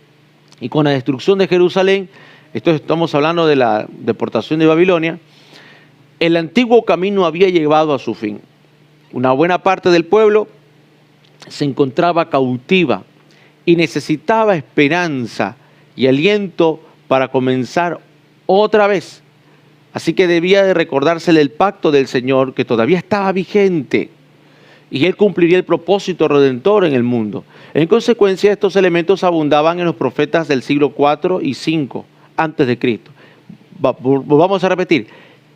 A: y con la destrucción de Jerusalén, esto estamos hablando de la deportación de Babilonia, el antiguo camino había llegado a su fin. Una buena parte del pueblo se encontraba cautiva y necesitaba esperanza y aliento para comenzar otra vez. Así que debía de recordársele el pacto del Señor que todavía estaba vigente, y Él cumpliría el propósito redentor en el mundo. En consecuencia, estos elementos abundaban en los profetas del siglo 4 y 5 antes de Cristo. Vamos a repetir.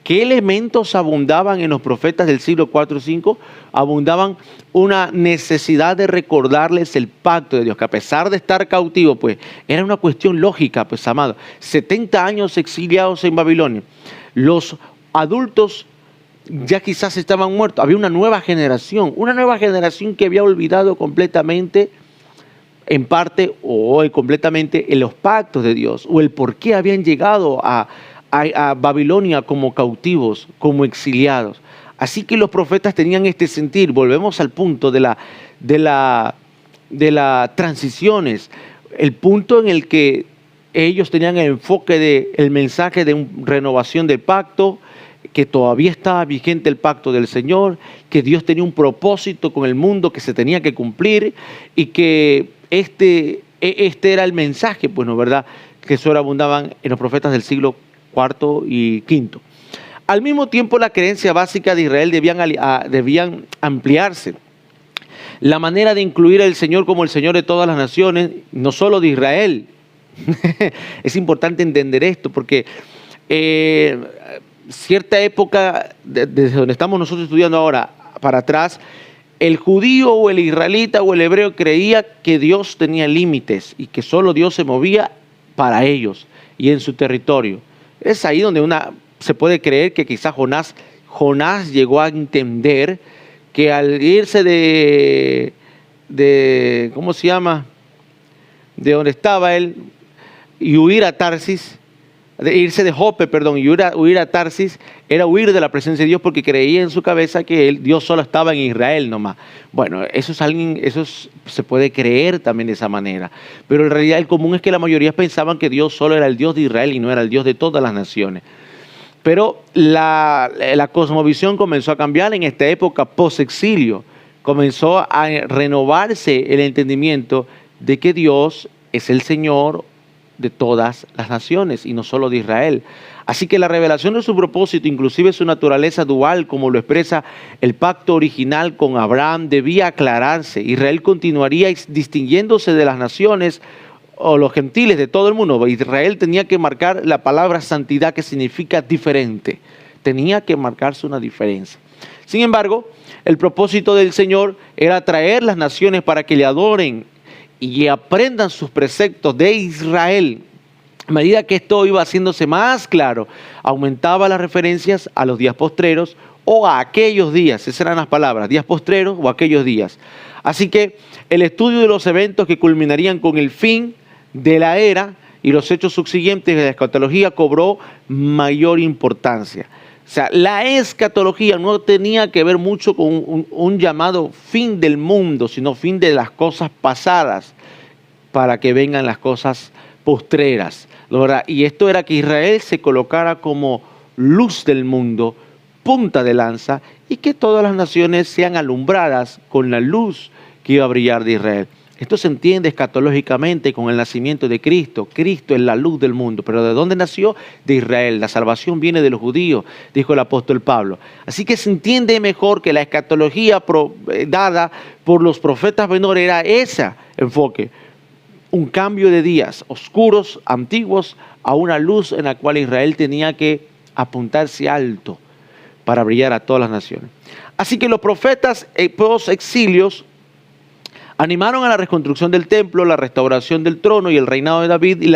A: ¿Qué elementos abundaban en los profetas del siglo 4 y 5? Abundaban una necesidad de recordarles el pacto de Dios, que a pesar de estar cautivos, pues era una cuestión lógica, pues amado. 70 años exiliados en Babilonia. Los adultos ya quizás estaban muertos. Había una nueva generación que había olvidado completamente, en parte o completamente, en los pactos de Dios o el por qué habían llegado a Babilonia como cautivos, como exiliados. Así que los profetas tenían este sentir. Volvemos al punto de las transiciones, el punto en el que ellos tenían el enfoque del mensaje de una renovación del pacto, que todavía estaba vigente el pacto del Señor, que Dios tenía un propósito con el mundo que se tenía que cumplir, y que este era el mensaje, pues no, ¿verdad?, que sobreabundaban en los profetas del siglo IV y V. Al mismo tiempo, la creencia básica de Israel debían ampliarse. La manera de incluir al Señor como el Señor de todas las naciones, no solo de Israel. Es importante entender esto, porque cierta época, desde donde estamos nosotros estudiando ahora para atrás, el judío o el israelita o el hebreo creía que Dios tenía límites y que solo Dios se movía para ellos y en su territorio. Es ahí donde se puede creer que quizás Jonás llegó a entender que al irse ¿cómo se llama? De donde estaba él y huir a Tarsis, irse de Jope, perdón, y huir a Tarsis, era huir de la presencia de Dios porque creía en su cabeza que Dios solo estaba en Israel nomás. Bueno, se puede creer también de esa manera, pero en realidad el común es que la mayoría pensaban que Dios solo era el Dios de Israel y no era el Dios de todas las naciones. Pero la cosmovisión comenzó a cambiar en esta época post-exilio. Comenzó a renovarse el entendimiento de que Dios es el Señor de todas las naciones y no solo de Israel. Así que la revelación de su propósito, inclusive su naturaleza dual, como lo expresa el pacto original con Abraham, debía aclararse. Israel continuaría distinguiéndose de las naciones o los gentiles de todo el mundo. Israel tenía que marcar la palabra santidad, que significa diferente. Tenía que marcarse una diferencia. Sin embargo, el propósito del Señor era traer las naciones para que le adoren y aprendan sus preceptos de Israel. A medida que esto iba haciéndose más claro, aumentaba las referencias a los días postreros o a aquellos días. Esas eran las palabras, días postreros o aquellos días. Así que el estudio de los eventos que culminarían con el fin de la era y los hechos subsiguientes de la escatología cobró mayor importancia. O sea, la escatología no tenía que ver mucho con un llamado fin del mundo, sino fin de las cosas pasadas para que vengan las cosas postreras, ¿verdad? Y esto era que Israel se colocara como luz del mundo, punta de lanza, y que todas las naciones sean alumbradas con la luz que iba a brillar de Israel. Esto se entiende escatológicamente con el nacimiento de Cristo. Cristo es la luz del mundo. ¿Pero de dónde nació? De Israel. La salvación viene de los judíos, dijo el apóstol Pablo. Así que se entiende mejor que la escatología dada por los profetas menores era ese enfoque. Un cambio de días oscuros, antiguos, a una luz en la cual Israel tenía que apuntarse alto para brillar a todas las naciones. Así que los profetas post-exilios animaron a la reconstrucción del templo, la restauración del trono y el reinado de David y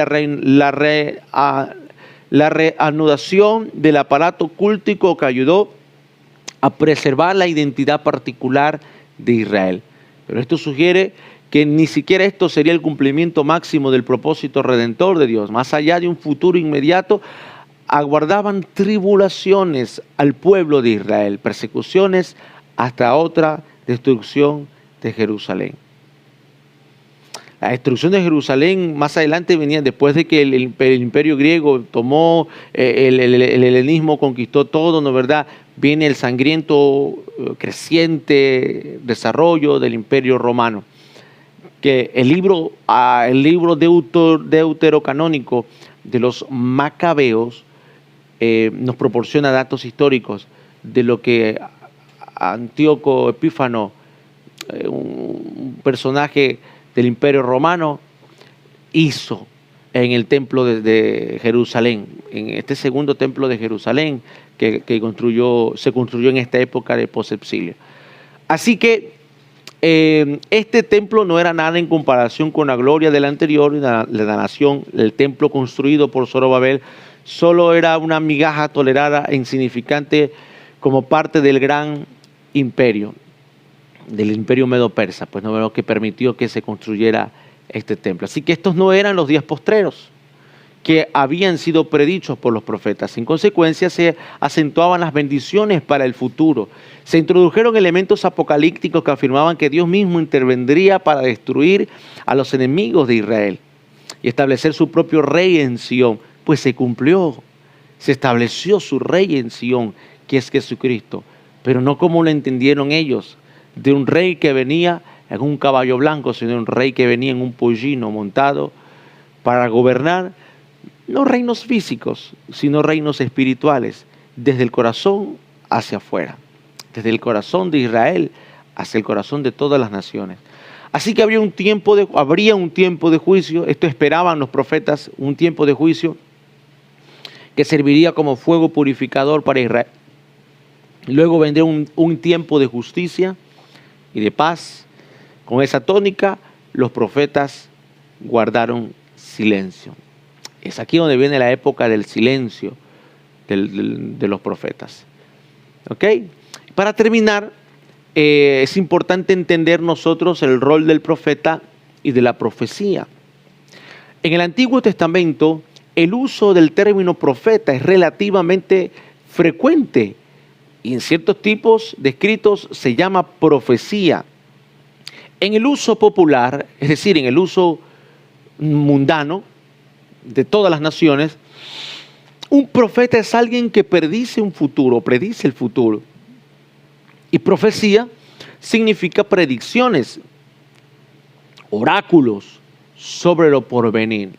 A: la reanudación del aparato cultico que ayudó a preservar la identidad particular de Israel. Pero esto sugiere que ni siquiera esto sería el cumplimiento máximo del propósito redentor de Dios. Más allá de un futuro inmediato, aguardaban tribulaciones al pueblo de Israel, persecuciones hasta otra destrucción de Jerusalén. La destrucción de Jerusalén más adelante venía después de que el imperio griego tomó, el helenismo conquistó todo, ¿no es verdad? Viene el sangriento creciente desarrollo del imperio romano. Que el libro deuterocanónico de los Macabeos nos proporciona datos históricos de lo que Antíoco Epífano, un personaje del Imperio Romano, hizo en el templo de Jerusalén, en este segundo templo de Jerusalén que se construyó en esta época de posexilio. Así que este templo no era nada en comparación con la gloria del anterior, la nación. El templo construido por Zorobabel solo era una migaja tolerada e insignificante como parte del gran imperio, del imperio medo-persa, pues no veo que permitió que se construyera este templo. Así que estos no eran los días postreros que habían sido predichos por los profetas. En consecuencia, se acentuaban las bendiciones para el futuro. Se introdujeron elementos apocalípticos que afirmaban que Dios mismo intervendría para destruir a los enemigos de Israel y establecer su propio rey en Sion. Pues se cumplió, se estableció su rey en Sion, que es Jesucristo, pero no como lo entendieron ellos, de un rey que venía en un caballo blanco, sino un rey que venía en un pollino montado para gobernar, no reinos físicos, sino reinos espirituales, desde el corazón hacia afuera, desde el corazón de Israel hacia el corazón de todas las naciones. Así que habría un tiempo de juicio, esto esperaban los profetas, un tiempo de juicio que serviría como fuego purificador para Israel. Luego vendría un tiempo de justicia y de paz. Con esa tónica, los profetas guardaron silencio. Es aquí donde viene la época del silencio de los profetas. ¿Ok? Para terminar, es importante entender nosotros el rol del profeta y de la profecía. En el Antiguo Testamento, el uso del término profeta es relativamente frecuente y en ciertos tipos de escritos se llama profecía. En el uso popular, es decir, en el uso mundano de todas las naciones, un profeta es alguien que predice un futuro, predice el futuro. Y profecía significa predicciones, oráculos sobre lo porvenir.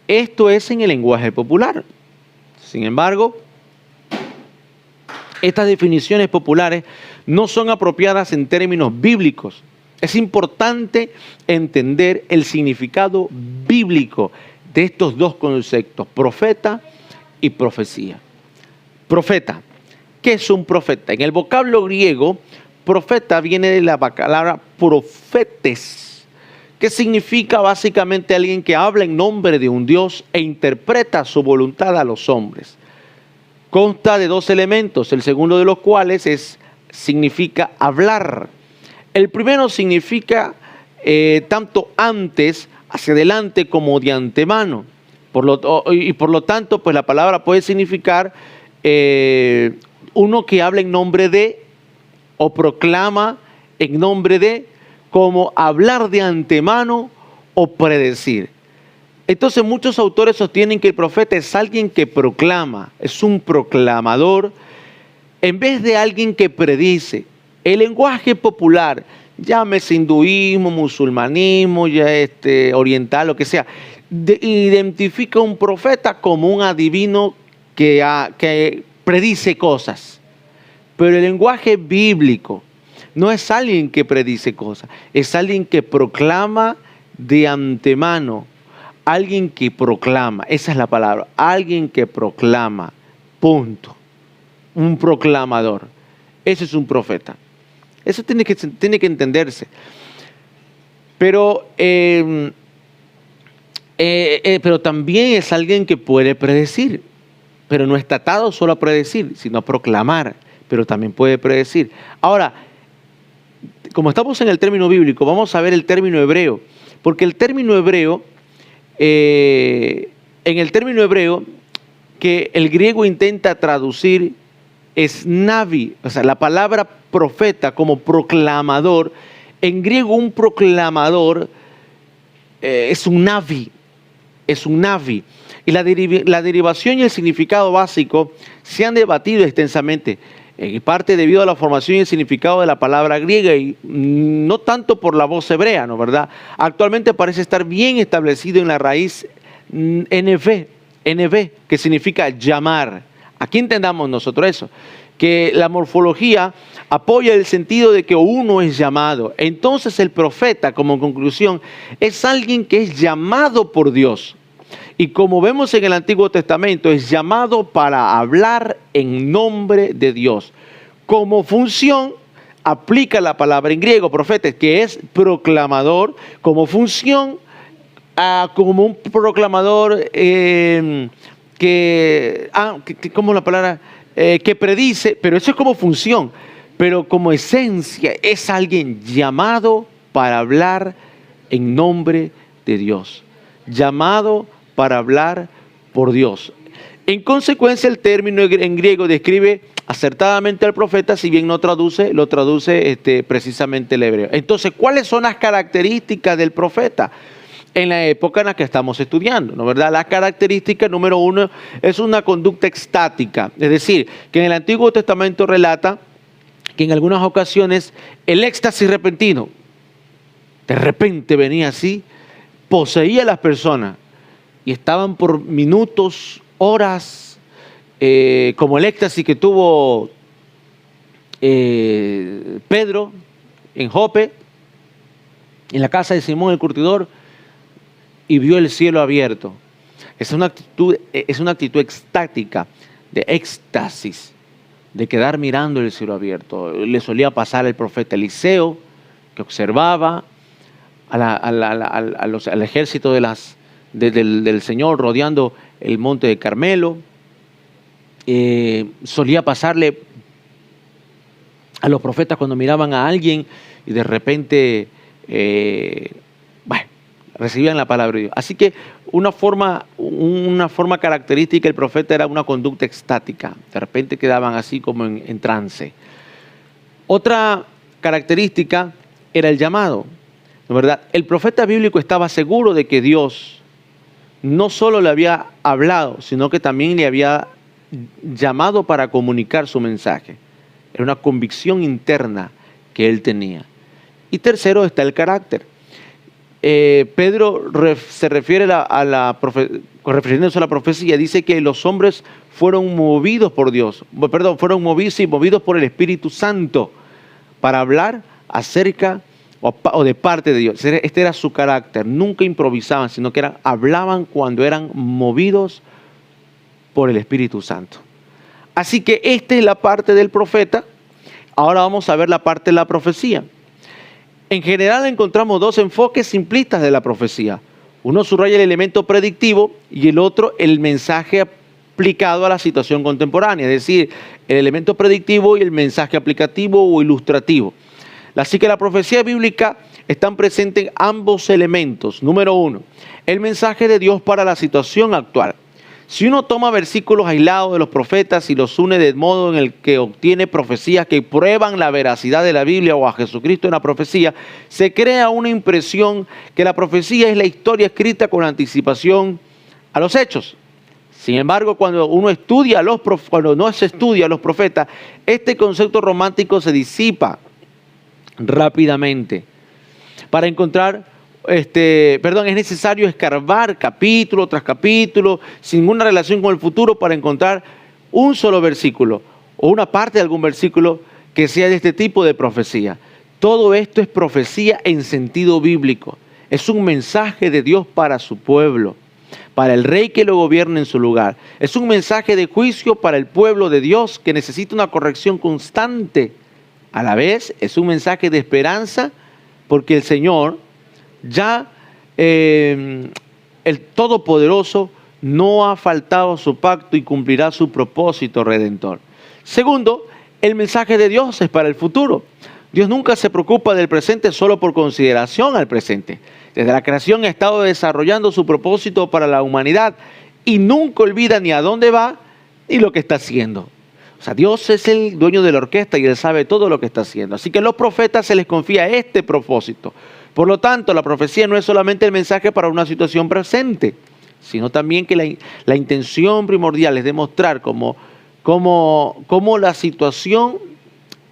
A: Esto es en el lenguaje popular. Sin embargo, estas definiciones populares no son apropiadas en términos bíblicos. Es importante entender el significado bíblico de estos dos conceptos, profeta y profecía. Profeta. ¿Qué es un profeta? En el vocablo griego, profeta viene de la palabra profetes, que significa básicamente alguien que habla en nombre de un Dios e interpreta su voluntad a los hombres. Consta de dos elementos, el segundo de los cuales significa hablar. El primero significa tanto antes, hacia adelante, como de antemano. Por lo tanto, pues la palabra puede significar uno que habla en nombre de o proclama en nombre de, como hablar de antemano o predecir. Entonces muchos autores sostienen que el profeta es alguien que proclama, es un proclamador, en vez de alguien que predice. El lenguaje popular, llámese hinduismo, musulmanismo, oriental, lo que sea, identifica a un profeta como un adivino que predice cosas. Pero el lenguaje bíblico no es alguien que predice cosas, es alguien que proclama de antemano. Alguien que proclama, esa es la palabra, alguien que proclama, punto. Un proclamador. Ese es un profeta. Eso tiene que entenderse. Pero también es alguien que puede predecir, pero no está atado solo a predecir, sino a proclamar, pero también puede predecir. Ahora, como estamos en el término bíblico, vamos a ver el término hebreo, porque el término hebreo, en el término hebreo, que el griego intenta traducir es navi, o sea, la palabra profeta como proclamador. En griego un proclamador es un navi, y la derivación y el significado básico se han debatido extensamente, en parte debido a la formación y el significado de la palabra griega y no tanto por la voz hebrea, ¿no verdad? Actualmente parece estar bien establecido en la raíz NV, que significa llamar. Aquí entendamos nosotros eso, que la morfología apoya el sentido de que uno es llamado. Entonces el profeta, como conclusión, es alguien que es llamado por Dios. Y como vemos en el Antiguo Testamento, es llamado para hablar en nombre de Dios. Como función, aplica la palabra en griego, profeta, que es proclamador, como función, como un proclamador como la palabra que predice, pero eso es como función, pero como esencia es alguien llamado para hablar en nombre de Dios, llamado para hablar por Dios. En consecuencia, el término en griego describe acertadamente al profeta, si bien no traduce, lo traduce precisamente el hebreo. Entonces, ¿cuáles son las características del profeta en la época en la que estamos estudiando? ¿No verdad? La característica número uno es una conducta extática, es decir, que en el Antiguo Testamento relata que en algunas ocasiones el éxtasis repentino, de repente venía así, poseía a las personas y estaban por minutos, horas, como el éxtasis que tuvo Pedro en Jope, en la casa de Simón el curtidor, y vio el cielo abierto. Es una actitud extática, de éxtasis, de quedar mirando el cielo abierto. Le solía pasar al profeta Eliseo, que observaba al ejército de del Señor rodeando el monte de Carmelo. Solía pasarle a los profetas cuando miraban a alguien y de repente recibían la palabra de Dios. Así que una forma característica del profeta era una conducta extática. De repente quedaban así como en trance. Otra característica era el llamado, ¿no, verdad? El profeta bíblico estaba seguro de que Dios no solo le había hablado, sino que también le había llamado para comunicar su mensaje. Era una convicción interna que él tenía. Y tercero está el carácter. Pedro se refiere refiriéndose a la profecía, dice que los hombres fueron movidos por Dios, fueron movidos por el Espíritu Santo para hablar acerca o de parte de Dios. Este era su carácter. Nunca improvisaban, sino que hablaban cuando eran movidos por el Espíritu Santo. Así que esta es la parte del profeta. Ahora vamos a ver la parte de la profecía. En general encontramos dos enfoques simplistas de la profecía. Uno subraya el elemento predictivo y el otro el mensaje aplicado a la situación contemporánea, es decir, el elemento predictivo y el mensaje aplicativo o ilustrativo. Así que la profecía bíblica están presentes ambos elementos. Número uno, el mensaje de Dios para la situación actual. Si uno toma versículos aislados de los profetas y los une de modo en el que obtiene profecías que prueban la veracidad de la Biblia o a Jesucristo en la profecía, se crea una impresión que la profecía es la historia escrita con anticipación a los hechos. Sin embargo, cuando no se estudia a los profetas, este concepto romántico se disipa rápidamente. Para encontrar es necesario escarbar capítulo tras capítulo, sin ninguna relación con el futuro, para encontrar un solo versículo o una parte de algún versículo que sea de este tipo de profecía. Todo esto es profecía en sentido bíblico. Es un mensaje de Dios para su pueblo, para el rey que lo gobierna en su lugar. Es un mensaje de juicio para el pueblo de Dios que necesita una corrección constante. A la vez, es un mensaje de esperanza porque el Señor, el Todopoderoso, no ha faltado a su pacto y cumplirá su propósito redentor. Segundo, el mensaje de Dios es para el futuro. Dios nunca se preocupa del presente solo por consideración al presente. Desde la creación ha estado desarrollando su propósito para la humanidad y nunca olvida ni a dónde va ni lo que está haciendo. O sea, Dios es el dueño de la orquesta y Él sabe todo lo que está haciendo. Así que a los profetas se les confía este propósito. Por lo tanto, la profecía no es solamente el mensaje para una situación presente, sino también que la intención primordial es demostrar cómo la situación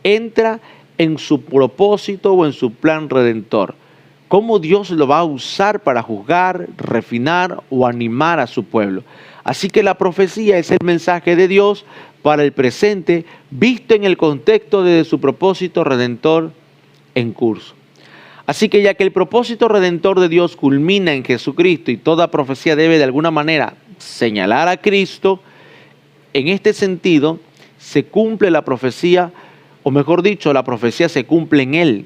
A: entra en su propósito o en su plan redentor. Cómo Dios lo va a usar para juzgar, refinar o animar a su pueblo. Así que la profecía es el mensaje de Dios para el presente, visto en el contexto de su propósito redentor en curso. Así que ya que el propósito redentor de Dios culmina en Jesucristo y toda profecía debe de alguna manera señalar a Cristo, en este sentido se cumple la profecía, o mejor dicho, la profecía se cumple en Él.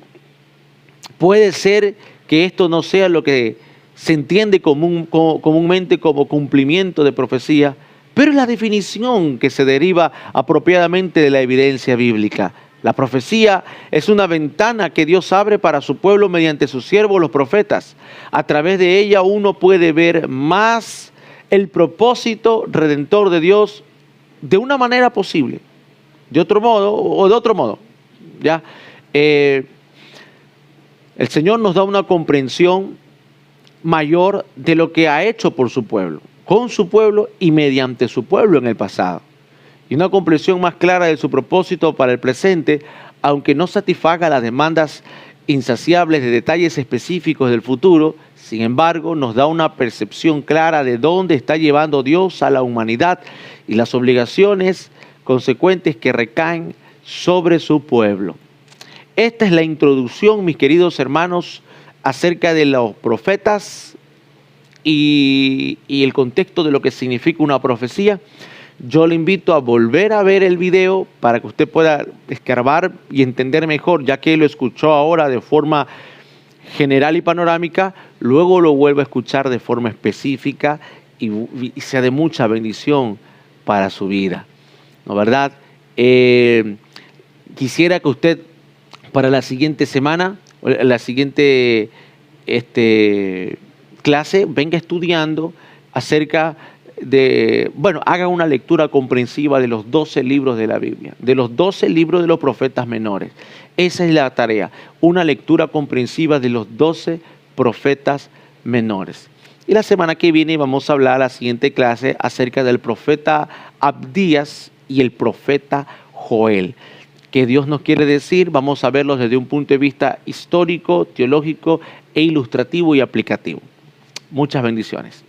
A: Puede ser que esto no sea lo que se entiende comúnmente como cumplimiento de profecía, pero es la definición que se deriva apropiadamente de la evidencia bíblica. La profecía es una ventana que Dios abre para su pueblo mediante sus siervos, los profetas. A través de ella uno puede ver más el propósito redentor de Dios de una manera posible, de otro modo o de otro modo. ¿Ya? El Señor nos da una comprensión mayor de lo que ha hecho por su pueblo, con su pueblo y mediante su pueblo en el pasado. Y una comprensión más clara de su propósito para el presente, aunque no satisfaga las demandas insaciables de detalles específicos del futuro, sin embargo, nos da una percepción clara de dónde está llevando Dios a la humanidad y las obligaciones consecuentes que recaen sobre su pueblo. Esta es la introducción, mis queridos hermanos, acerca de los profetas y el contexto de lo que significa una profecía. Yo le invito a volver a ver el video para que usted pueda escarbar y entender mejor, ya que lo escuchó ahora de forma general y panorámica, luego lo vuelva a escuchar de forma específica y sea de mucha bendición para su vida, ¿no verdad? Quisiera que usted para la siguiente semana, la siguiente clase, venga estudiando acerca de, bueno, haga una lectura comprensiva de los 12 libros de la Biblia, de los 12 libros de los profetas menores. Esa es la tarea, una lectura comprensiva de los 12 profetas menores. Y la semana que viene vamos a hablar, la siguiente clase, acerca del profeta Abdías y el profeta Joel. ¿Qué Dios nos quiere decir? Vamos a verlos desde un punto de vista histórico, teológico e ilustrativo y aplicativo. Muchas bendiciones.